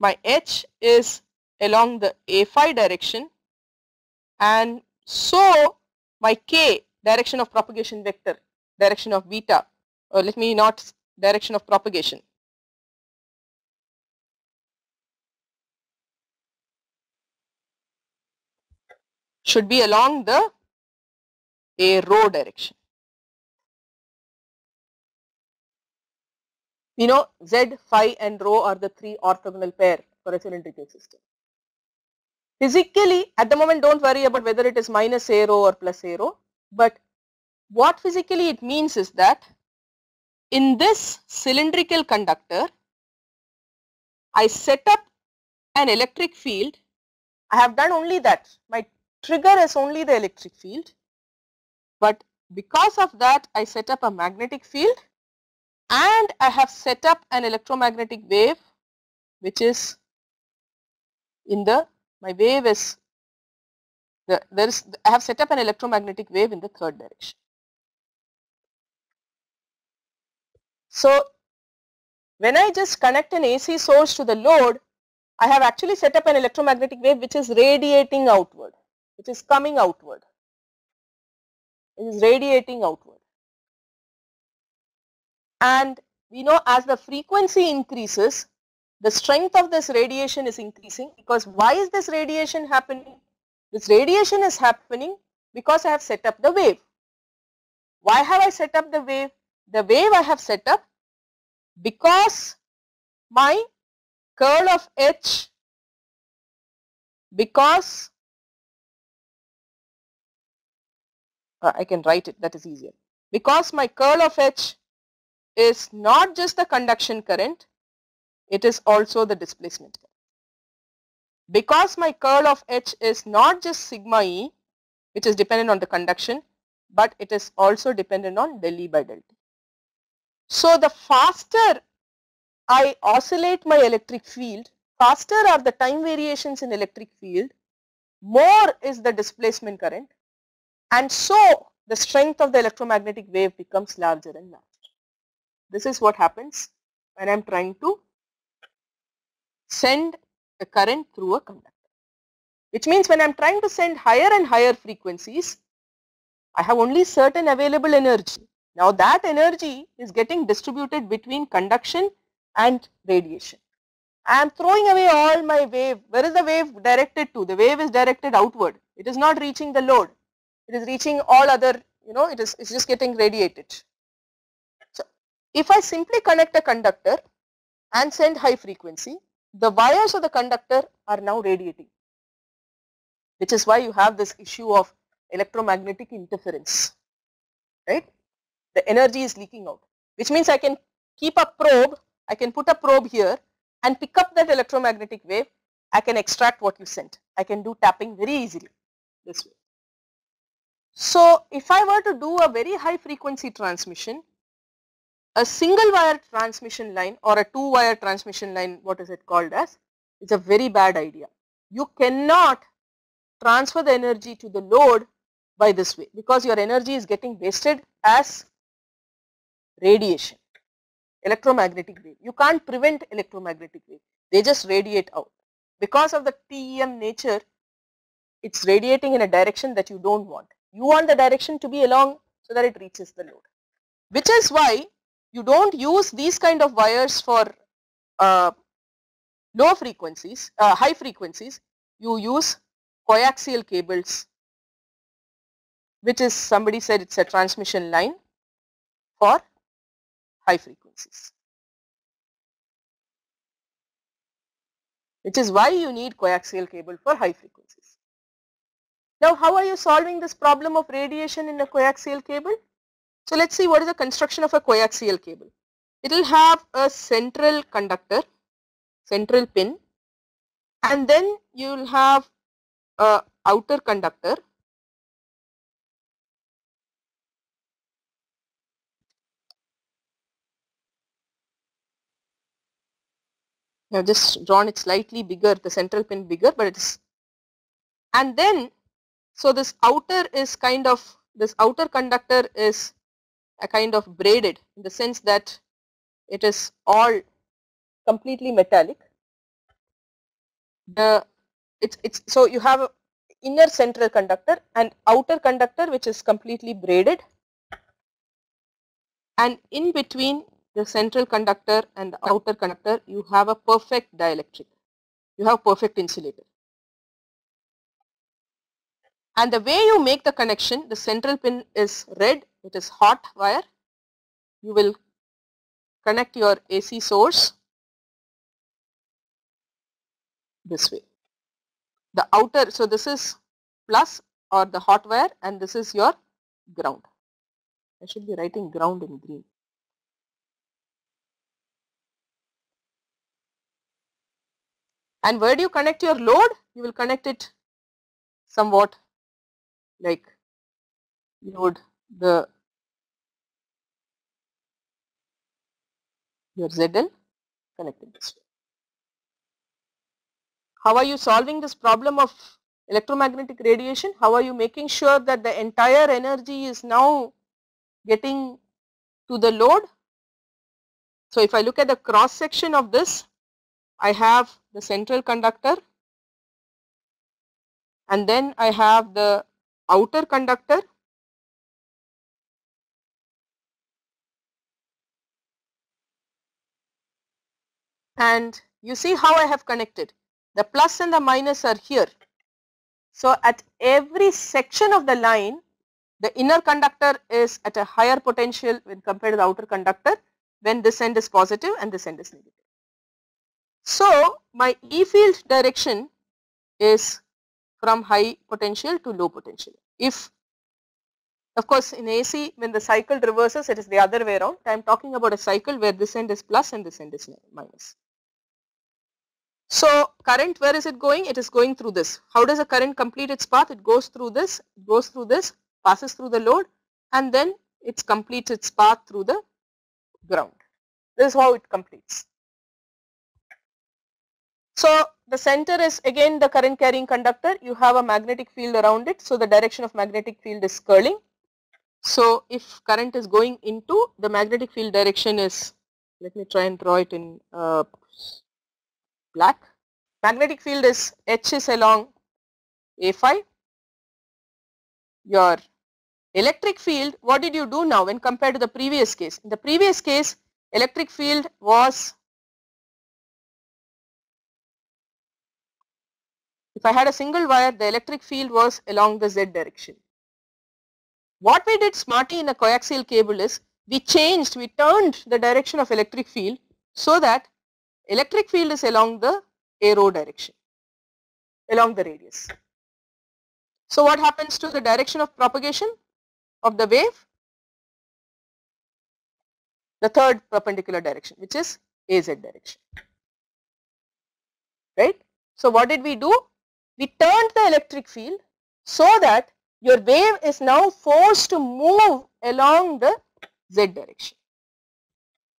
my H is along the A phi direction, and so my K, direction of propagation vector, direction of beta, or let me not, direction of propagation, should be along the A rho direction. We know Z, phi and rho are the three orthogonal pair for a cylindrical system. Physically, at the moment, don't worry about whether it is minus A rho or plus A rho, but what physically it means is that in this cylindrical conductor, I set up an electric field. I have done only that. My trigger is only the electric field, but because of that, I set up a magnetic field and I have set up an electromagnetic wave, which is in the, my wave is, I have set up an electromagnetic wave in the third direction. So when I just connect an AC source to the load, I have actually set up an electromagnetic wave which is radiating outward, which is coming outward. It is radiating outward. And we know as the frequency increases, the strength of this radiation is increasing, because why is this radiation happening? This radiation is happening because I have set up the wave. Why have I set up the wave? The wave I have set up because my curl of H, because I can write it, that is easier. Because my curl of H is not just the conduction current, it is also the displacement current. Because my curl of H is not just sigma E, which is dependent on the conduction, but it is also dependent on del E by del T. So the faster I oscillate my electric field, faster are the time variations in electric field, more is the displacement current, and so the strength of the electromagnetic wave becomes larger and larger. This is what happens when I am trying to send a current through a conductor. Which means when I am trying to send higher and higher frequencies, I have only certain available energy. Now that energy is getting distributed between conduction and radiation. I am throwing away all my wave. Where is the wave directed to? The wave is directed outward. It is not reaching the load. It is reaching all other, it's just getting radiated. So if I simply connect a conductor and send high frequency, the wires of the conductor are now radiating, which is why you have this issue of electromagnetic interference, right? The energy is leaking out, which means I can keep a probe, I can put a probe here and pick up that electromagnetic wave. I can extract what you sent. I can do tapping very easily this way. So if I were to do a very high frequency transmission, a single wire transmission line or a two wire transmission line, what is it called as, it's a very bad idea. You cannot transfer the energy to the load by this way, because your energy is getting wasted as radiation, electromagnetic wave. You can't prevent electromagnetic wave, they just radiate out. Because of the TEM nature, it's radiating in a direction that you don't want. You want the direction to be along so that it reaches the load, which is why you don't use these kind of wires for low frequencies, high frequencies. You use coaxial cables, which is, somebody said it's a transmission line for high frequencies, which is why you need coaxial cable for high frequencies. Now, how are you solving this problem of radiation in a coaxial cable? So, let us see what is the construction of a coaxial cable. It will have a central conductor, central pin, and then you will have a outer conductor, I have just drawn it slightly bigger, the central pin bigger, but it is, and then so this outer is kind of, this outer conductor is a kind of braided in the sense that it is all completely metallic. It's so you have a inner central conductor and outer conductor which is completely braided, and in between the central conductor and the outer conductor you have a perfect dielectric, you have perfect insulator. And the way you make the connection, the central pin is red, it is hot wire, you will connect your AC source this way. The outer, so this is plus or the hot wire and this is your ground. I should be writing ground in green. And where do you connect your load? You will connect it somewhat like load your ZL connected this way. How are you solving this problem of electromagnetic radiation? How are you making sure that the entire energy is now getting to the load? So, if I look at the cross section of this, I have the central conductor and then I have the outer conductor, and you see how I have connected. The plus and the minus are here. So, at every section of the line, the inner conductor is at a higher potential when compared to the outer conductor when this end is positive and this end is negative. So, my E field direction is from high potential to low potential. If, of course, in AC when the cycle reverses it is the other way around. I am talking about a cycle where this end is plus and this end is minus. So, current, where is it going? It is going through this. How does a current complete its path? It goes through this, passes through the load, and then it completes its path through the ground. This is how it completes. So, the center is again the current carrying conductor. You have a magnetic field around it. So, the direction of magnetic field is curling. So, if current is going into, the magnetic field direction is, let me try and draw it in black. Magnetic field is H is along A phi. Your electric field, what did you do now when compared to the previous case? In the previous case, electric field was, if I had a single wire, the electric field was along the Z direction. What we did smartly in a coaxial cable is, we turned the direction of electric field so that electric field is along the arrow direction, along the radius. So, what happens to the direction of propagation of the wave? The third perpendicular direction, which is AZ direction, right. So, what did we do? We turned the electric field so that your wave is now forced to move along the Z direction,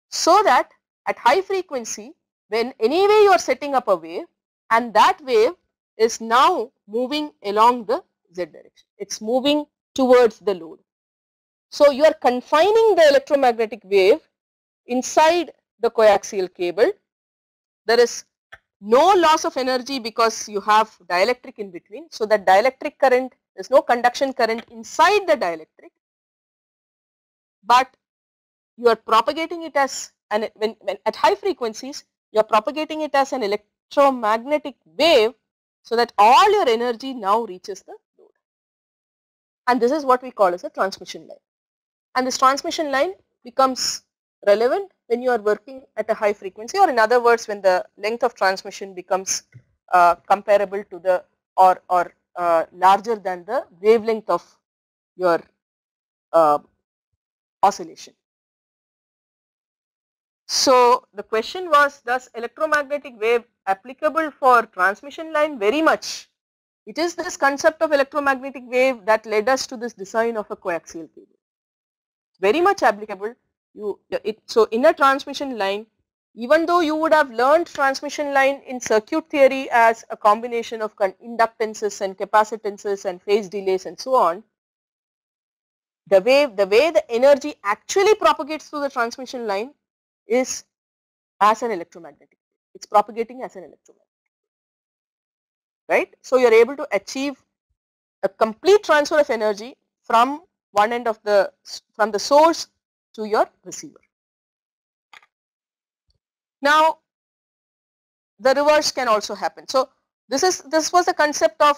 so that at high frequency, when anyway you are setting up a wave and that wave is now moving along the z direction. It's moving towards the load. So you are confining the electromagnetic wave inside the coaxial cable. There is no loss of energy because you have dielectric in between. So that dielectric current, there is no conduction current inside the dielectric, but you are propagating it as an, when at high frequencies, you are propagating it as an electromagnetic wave, so that all your energy now reaches the load. And this is what we call as a transmission line. And this transmission line becomes relevant when you are working at a high frequency, or in other words, when the length of transmission becomes comparable to the or larger than the wavelength of your oscillation. So the question was, does electromagnetic wave applicable for transmission line? Very much. It is this concept of electromagnetic wave that led us to this design of a coaxial cable. Very much applicable. So in a transmission line, even though you would have learned transmission line in circuit theory as a combination of inductances and capacitances and phase delays and so on, the way the energy actually propagates through the transmission line is as an electromagnetic wave. It's propagating as an electromagnetic wave, right? So you are able to achieve a complete transfer of energy from one end of the source to your receiver. Now the reverse can also happen. So this was the concept of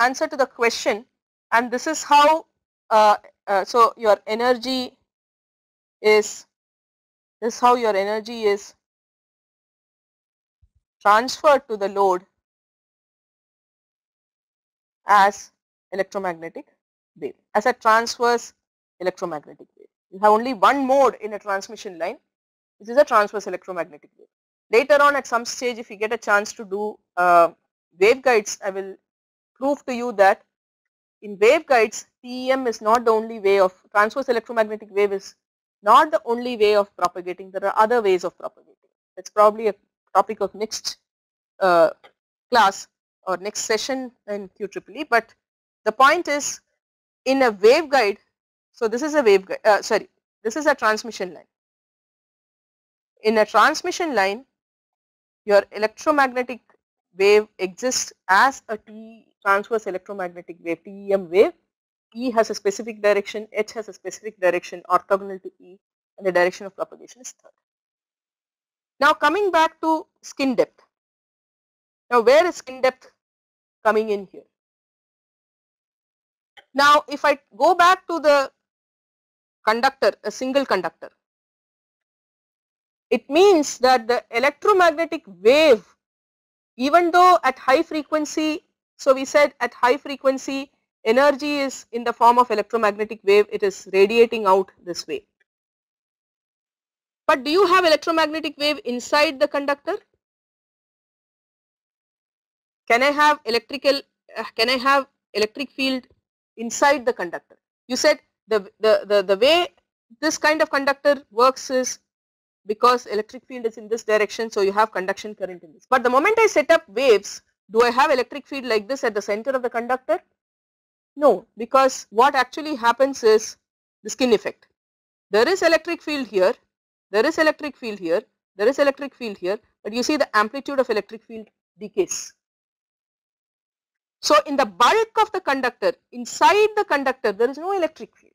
answer to the question, and this is how so your energy is, this is how your energy is transferred to the load as electromagnetic wave, as a transverse electromagnetic wave. You have only one mode in a transmission line, which is a transverse electromagnetic wave. Later on, at some stage, if you get a chance to do waveguides, I will prove to you that in waveguides, TEM is not the only way of, transverse electromagnetic wave is not the only way of propagating. There are other ways of propagating. It's probably a topic of next class or next session in QEEE. But the point is, in a waveguide, so this is a waveguide, this is a transmission line. In a transmission line, your electromagnetic wave exists as a transverse electromagnetic wave, TEM wave. E has a specific direction, H has a specific direction orthogonal to E, and the direction of propagation is third. Now coming back to skin depth. Now where is skin depth coming in here? Now if I go back to the conductor, a single conductor, it means that the electromagnetic wave, even though at high frequency, so we said at high frequency energy is in the form of electromagnetic wave, it is radiating out this way. But do you have electromagnetic wave inside the conductor? Can I have electric field inside the conductor? You said the way this kind of conductor works is because electric field is in this direction, so you have conduction current in this. But the moment I set up waves, do I have electric field like this at the center of the conductor? No, because what actually happens is the skin effect. There is electric field here, there is electric field here, there is electric field here, but you see the amplitude of electric field decays. So in the bulk of the conductor, inside the conductor, there is no electric field.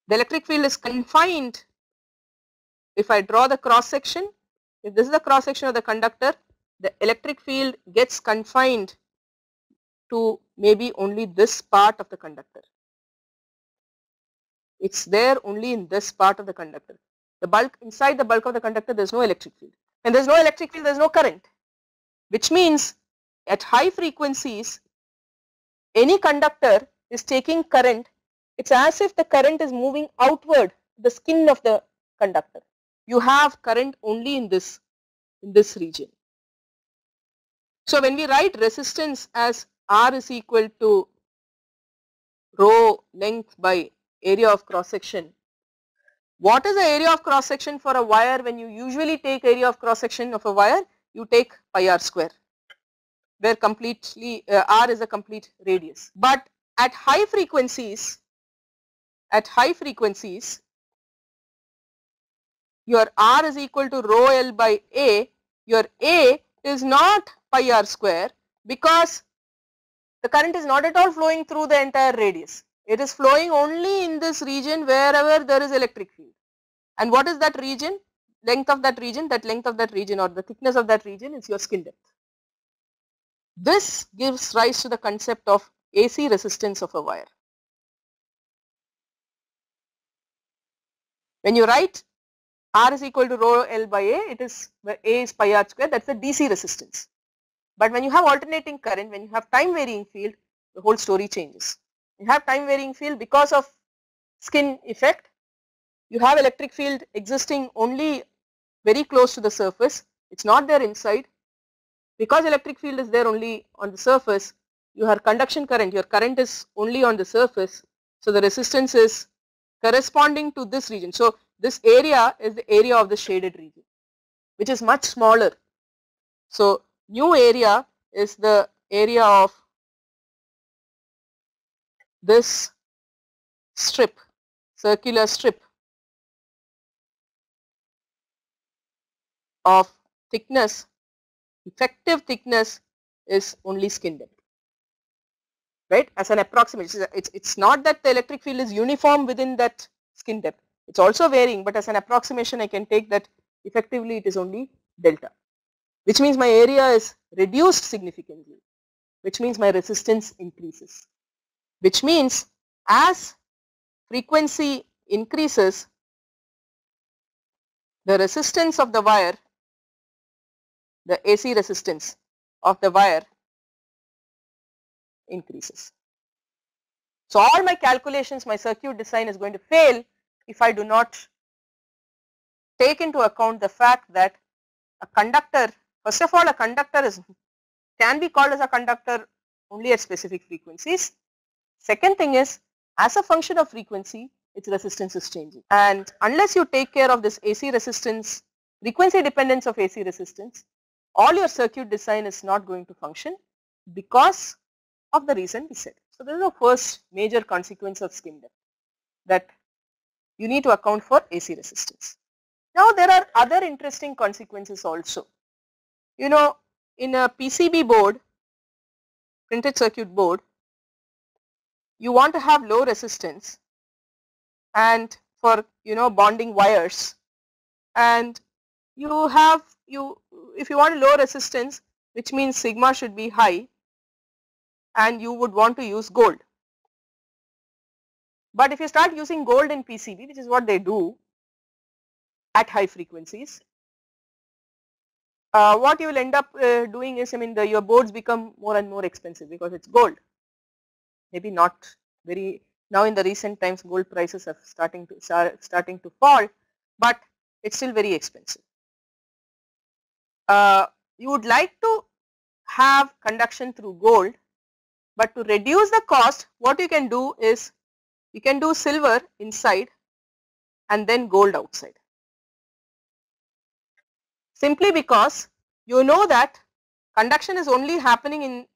The electric field is confined. If I draw the cross section, if this is the cross section of the conductor, the electric field gets confined to maybe only this part of the conductor. It's there only in this part of the conductor. The bulk, inside the bulk of the conductor, there is no electric field. When there is no electric field, there is no current, which means at high frequencies, any conductor is taking current. It's as if the current is moving outward the skin of the conductor. You have current only in this region. So when we write resistance as R is equal to rho length by area of cross section, what is the area of cross section for a wire? When you usually take area of cross section of a wire, you take pi r square. where completely r is a complete radius. But at high frequencies, your r is equal to rho l by a. Your a is not pi r square, because the current is not at all flowing through the entire radius. It is flowing only in this region wherever there is electric field. And what is that region? Length of that region, or the thickness of that region is your skin depth. This gives rise to the concept of AC resistance of a wire. When you write R is equal to rho L by A, it is where A is pi r square, that is the DC resistance. But when you have alternating current, when you have time varying field, the whole story changes. You have time varying field because of skin effect. You have electric field existing only very close to the surface, it is not there inside. Because electric field is there only on the surface, you have conduction current, your current is only on the surface. So the resistance is corresponding to this region. So this area is the area of the shaded region, which is much smaller. So new area is the area of this strip, circular strip of thickness. Effective thickness is only skin depth, right, as an approximation. It's not that the electric field is uniform within that skin depth, it's also varying, but as an approximation I can take that effectively it is only delta, which means my area is reduced significantly, which means my resistance increases, which means as frequency increases, the resistance of the wire, the AC resistance of the wire increases. So all my calculations, my circuit design is going to fail if I do not take into account the fact that a conductor, first of all, a conductor can be called as a conductor only at specific frequencies. Second thing is, as a function of frequency, its resistance is changing, and unless you take care of this AC resistance, frequency dependence of AC resistance, all your circuit design is not going to function because of the reason we said. So this is the first major consequence of skin depth, that you need to account for AC resistance. Now there are other interesting consequences also. You know, in a PCB board, printed circuit board, you want to have low resistance and for bonding wires, and if you want low resistance, which means sigma should be high, and you would want to use gold. But if you start using gold in PCB, which is what they do at high frequencies, what you will end up doing is, your boards become more and more expensive because it's gold. Maybe not very, now in the recent times gold prices are starting to fall, but it's still very expensive. You would like to have conduction through gold, but to reduce the cost, what you can do is you can do silver inside and then gold outside. Simply because you know that conduction is only happening in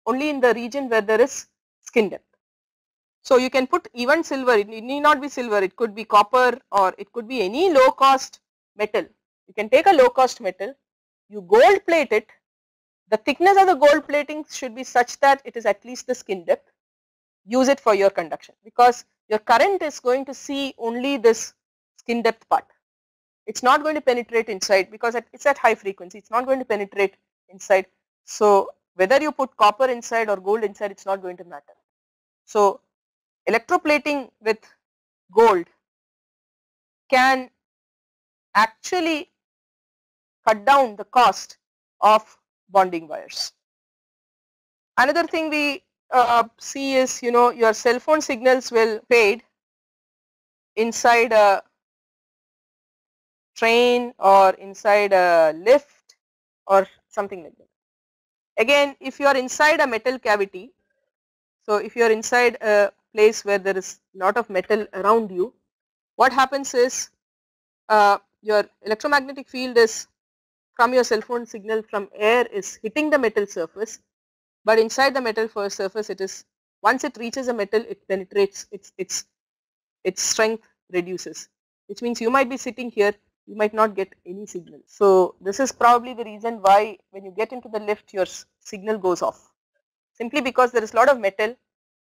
only in the region where there is skin depth. So you can put even silver, it need not be silver, it could be copper or it could be any low cost metal. You can take a low cost metal, you gold plate it, the thickness of the gold plating should be such that it is at least the skin depth. Use it for your conduction because your current is going to see only this skin depth part. It's not going to penetrate inside because it's at high frequency, it's not going to penetrate inside. So whether you put copper inside or gold inside, it's not going to matter. So electroplating with gold can actually cut down the cost of bonding wires. Another thing we see is, your cell phone signals will fade inside a train or inside a lift or something like that. Again, if you are inside a metal cavity, so if you are inside a place where there is a lot of metal around you, what happens is your electromagnetic field is from your cell phone signal from air is hitting the metal surface, but inside the metal surface it is, once it reaches a metal, it penetrates, its strength reduces, which means you might be sitting here, you might not get any signal. So this is probably the reason why when you get into the lift your signal goes off, simply because there is a lot of metal,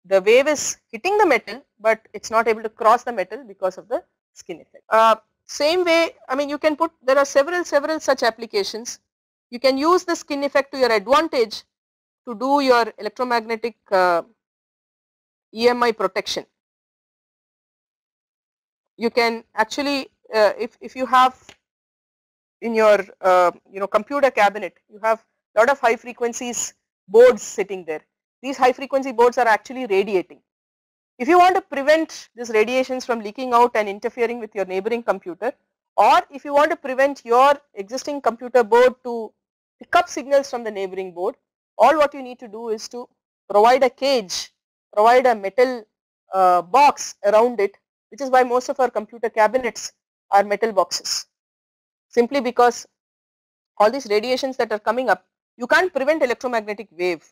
the wave is hitting the metal but it's not able to cross the metal because of the skin effect. Same way, I mean, you can put, there are several such applications. You can use the skin effect to your advantage to do your electromagnetic EMI protection. You can actually, if you have in your computer cabinet, you have a lot of high frequencies boards sitting there. These high frequency boards are actually radiating. If you want to prevent these radiations from leaking out and interfering with your neighboring computer, or if you want to prevent your existing computer board to pick up signals from the neighboring board, all what you need to do is to provide a cage, provide a metal box around it, which is why most of our computer cabinets are metal boxes. Simply because all these radiations that are coming up, you can't prevent electromagnetic wave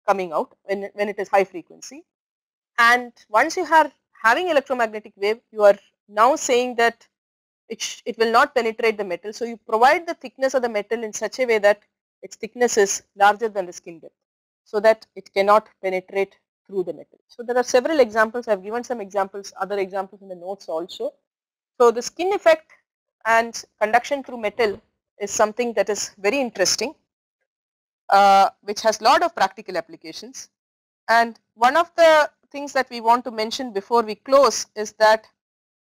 coming out when it is high frequency. And once you are having electromagnetic wave, you are now saying that it will not penetrate the metal. So you provide the thickness of the metal in such a way that its thickness is larger than the skin depth, so that it cannot penetrate through the metal. So there are several examples. I have given some examples, other examples in the notes also. So the skin effect and conduction through metal is something that is very interesting, which has lot of practical applications. And one of the things that we want to mention before we close is that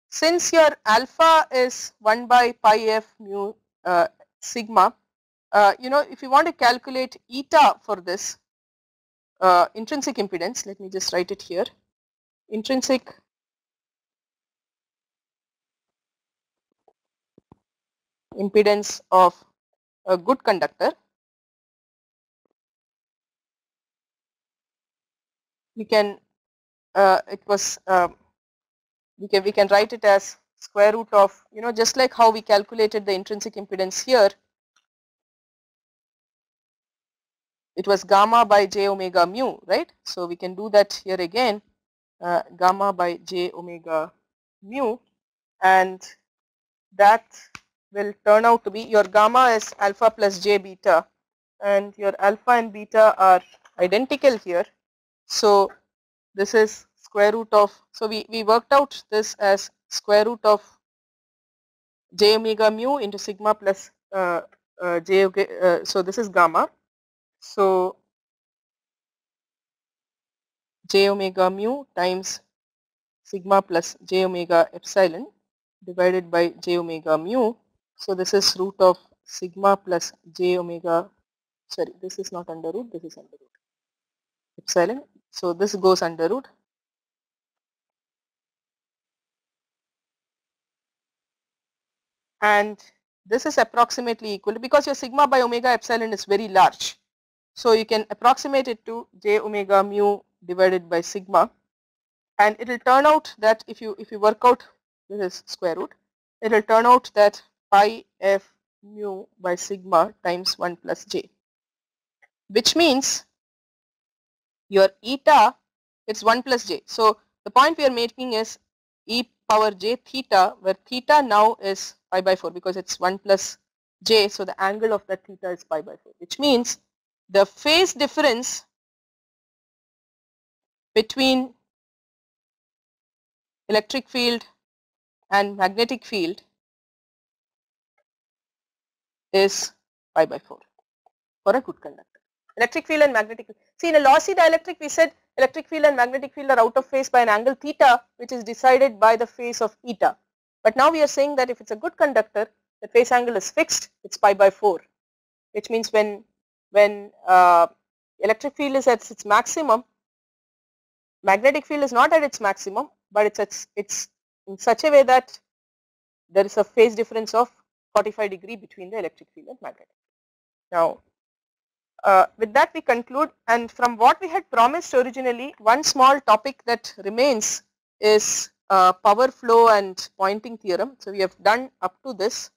since your alpha is 1 by pi f mu sigma, if you want to calculate eta for this intrinsic impedance, let me just write it here, intrinsic impedance of a good conductor, we can we can write it as square root of, just like how we calculated the intrinsic impedance here, it was gamma by j omega mu, right? So we can do that here again, gamma by j omega mu, and that will turn out to be, your gamma is alpha plus j beta, and your alpha and beta are identical here. So this is square root of, so we worked out this as square root of j omega mu into sigma plus so this is gamma. So j omega mu times sigma plus j omega epsilon divided by j omega mu. So this is root of sigma plus j omega, sorry, this is not under root, this is under root epsilon. So this goes under root. And this is approximately equal, because your sigma by omega epsilon is very large. So you can approximate it to j omega mu divided by sigma, and it will turn out that if you work out, this is square root, it will turn out that pi f mu by sigma times 1 plus j, which means your eta, it's 1 plus j. So the point we are making is e power j theta, where theta now is pi by 4 because it's 1 plus j. So the angle of that theta is pi by 4, which means the phase difference between electric field and magnetic field is pi by 4 for a good conductor. Electric field and magnetic field. See, in a lossy dielectric we said electric field and magnetic field are out of phase by an angle theta, which is decided by the phase of eta. But now we are saying that if it's a good conductor, the phase angle is fixed, it's pi by 4, which means when electric field is at its maximum, magnetic field is not at its maximum, but it's in such a way that there is a phase difference of 45 degree between the electric field and magnetic field. Now with that we conclude, and from what we had promised originally, one small topic that remains is power flow and Poynting theorem. So we have done up to this.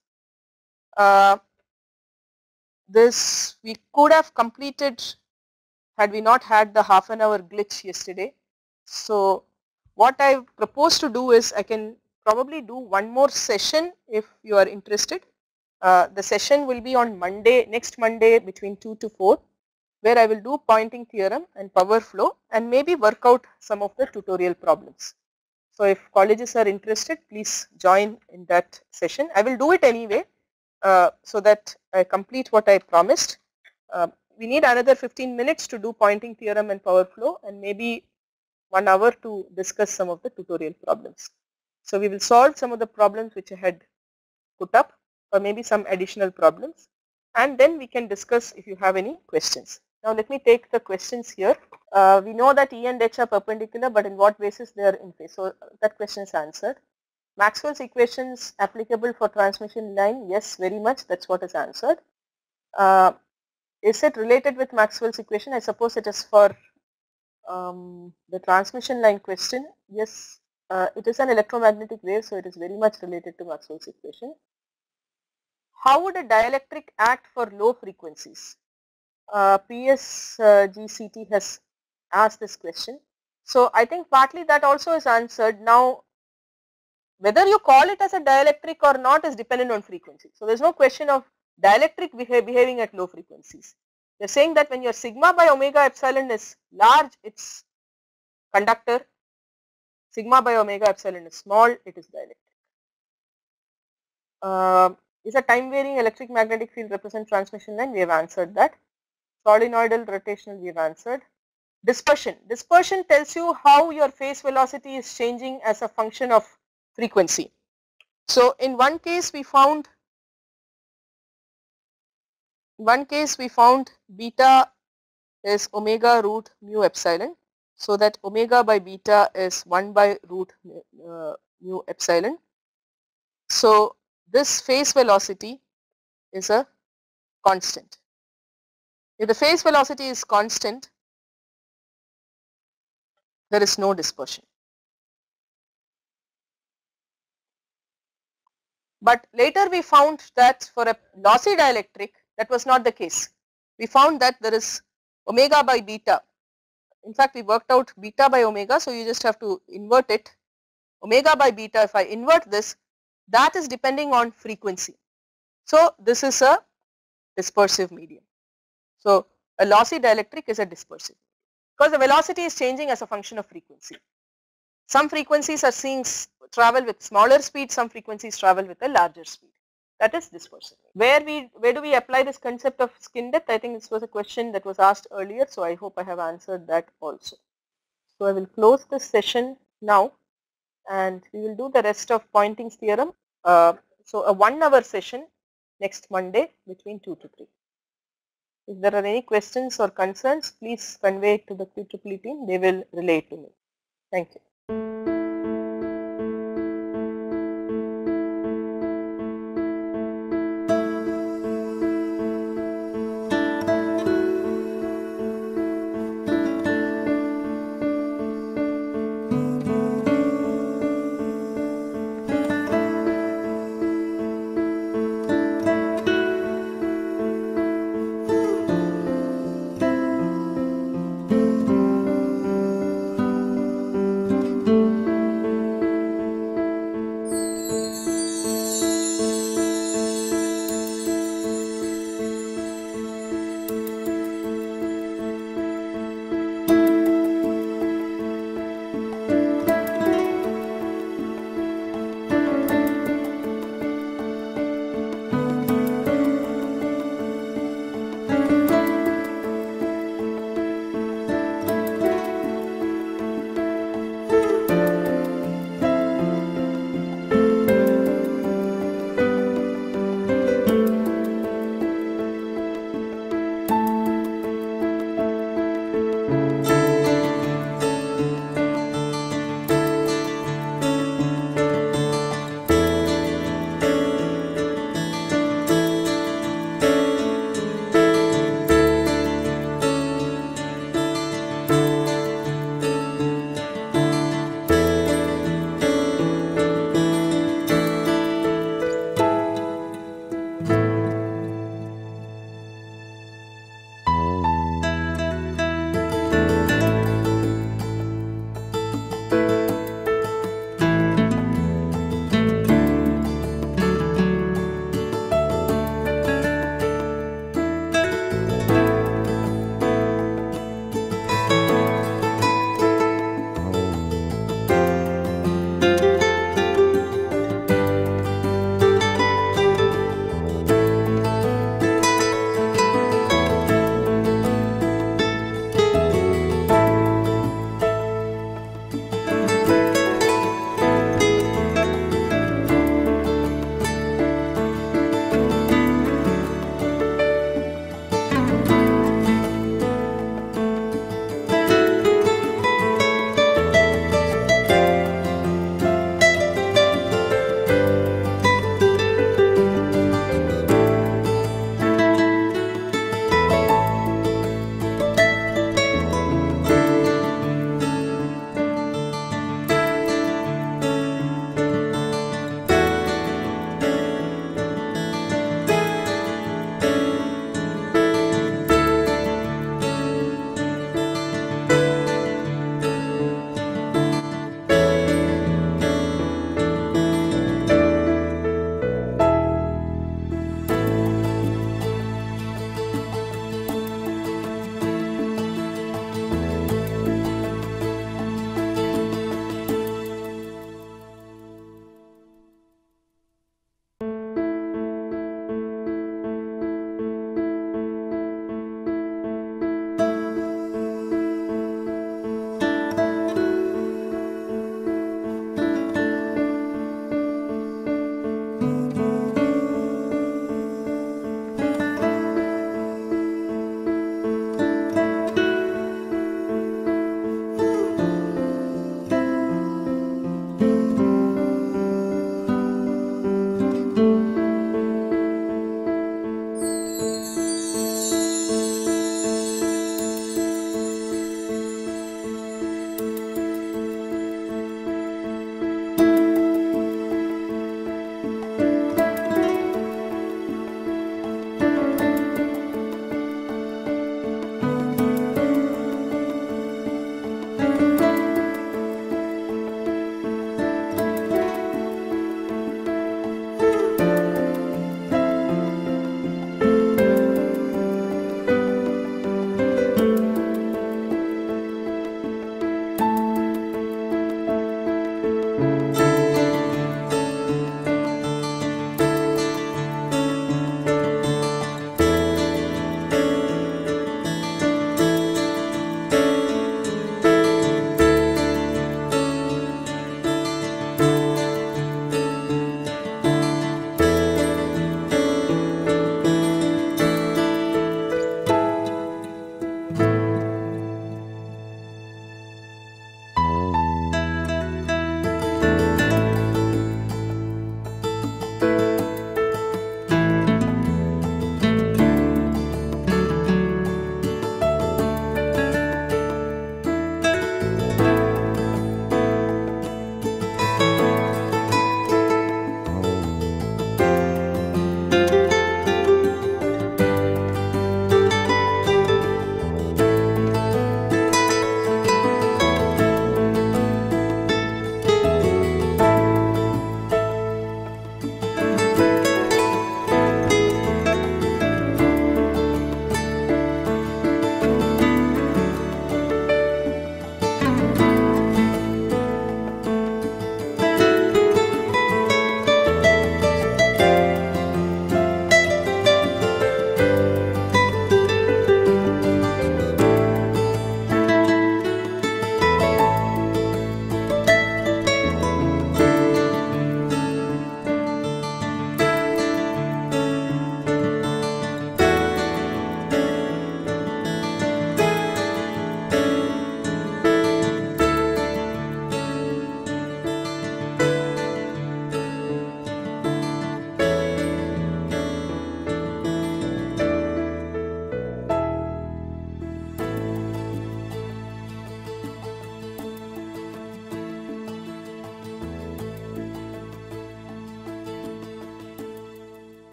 this we could have completed had we not had the half an hour glitch yesterday. So what I propose to do is I can probably do one more session if you are interested. The session will be on Monday, next Monday between 2 to 4, where I will do Poynting theorem and power flow and maybe work out some of the tutorial problems. So if colleges are interested, please join in that session. I will do it anyway so that I complete what I promised. We need another 15 minutes to do Poynting theorem and power flow and maybe 1 hour to discuss some of the tutorial problems. So we will solve some of the problems which I had put up or maybe some additional problems, and then we can discuss if you have any questions. Now let me take the questions here. We know that E and H are perpendicular, but in what basis they are in phase? So that question is answered. Maxwell's equations applicable for transmission line? Yes, very much. That's what is answered. Is it related with Maxwell's equation? I suppose it is for the transmission line question. Yes, it is an electromagnetic wave, so it is very much related to Maxwell's equation. How would a dielectric act for low frequencies? PSGCT has asked this question. So I think partly that also is answered. Now whether you call it as a dielectric or not is dependent on frequency. So there is no question of dielectric behaving at low frequencies. They are saying that when your sigma by omega epsilon is large, its conductor, sigma by omega epsilon is small, it is dielectric. Is a time varying electric magnetic field represent transmission line? We have answered that. Solenoidal rotational we have answered. Dispersion. Dispersion tells you how your phase velocity is changing as a function of frequency. So in one case we found beta is omega root mu epsilon, so that omega by beta is 1 by root mu epsilon. So this phase velocity is a constant. If the phase velocity is constant, there is no dispersion. But later we found that for a lossy dielectric that was not the case. We found that there is omega by beta. In fact, we worked out beta by omega, so you just have to invert it. Omega by beta, if I invert this, that is depending on frequency. So this is a dispersive medium. So a lossy dielectric is a dispersive because the velocity is changing as a function of frequency. Some frequencies are seeing travel with smaller speed, some frequencies travel with a larger speed. That is dispersive. Where do we apply this concept of skin depth? I think this was a question that was asked earlier, so I hope I have answered that also. So I will close this session now and we will do the rest of Poynting's theorem. So a 1 hour session next Monday between 2 to 3. If there are any questions or concerns, please convey it to the QEEE team. They will relay it to me. Thank you.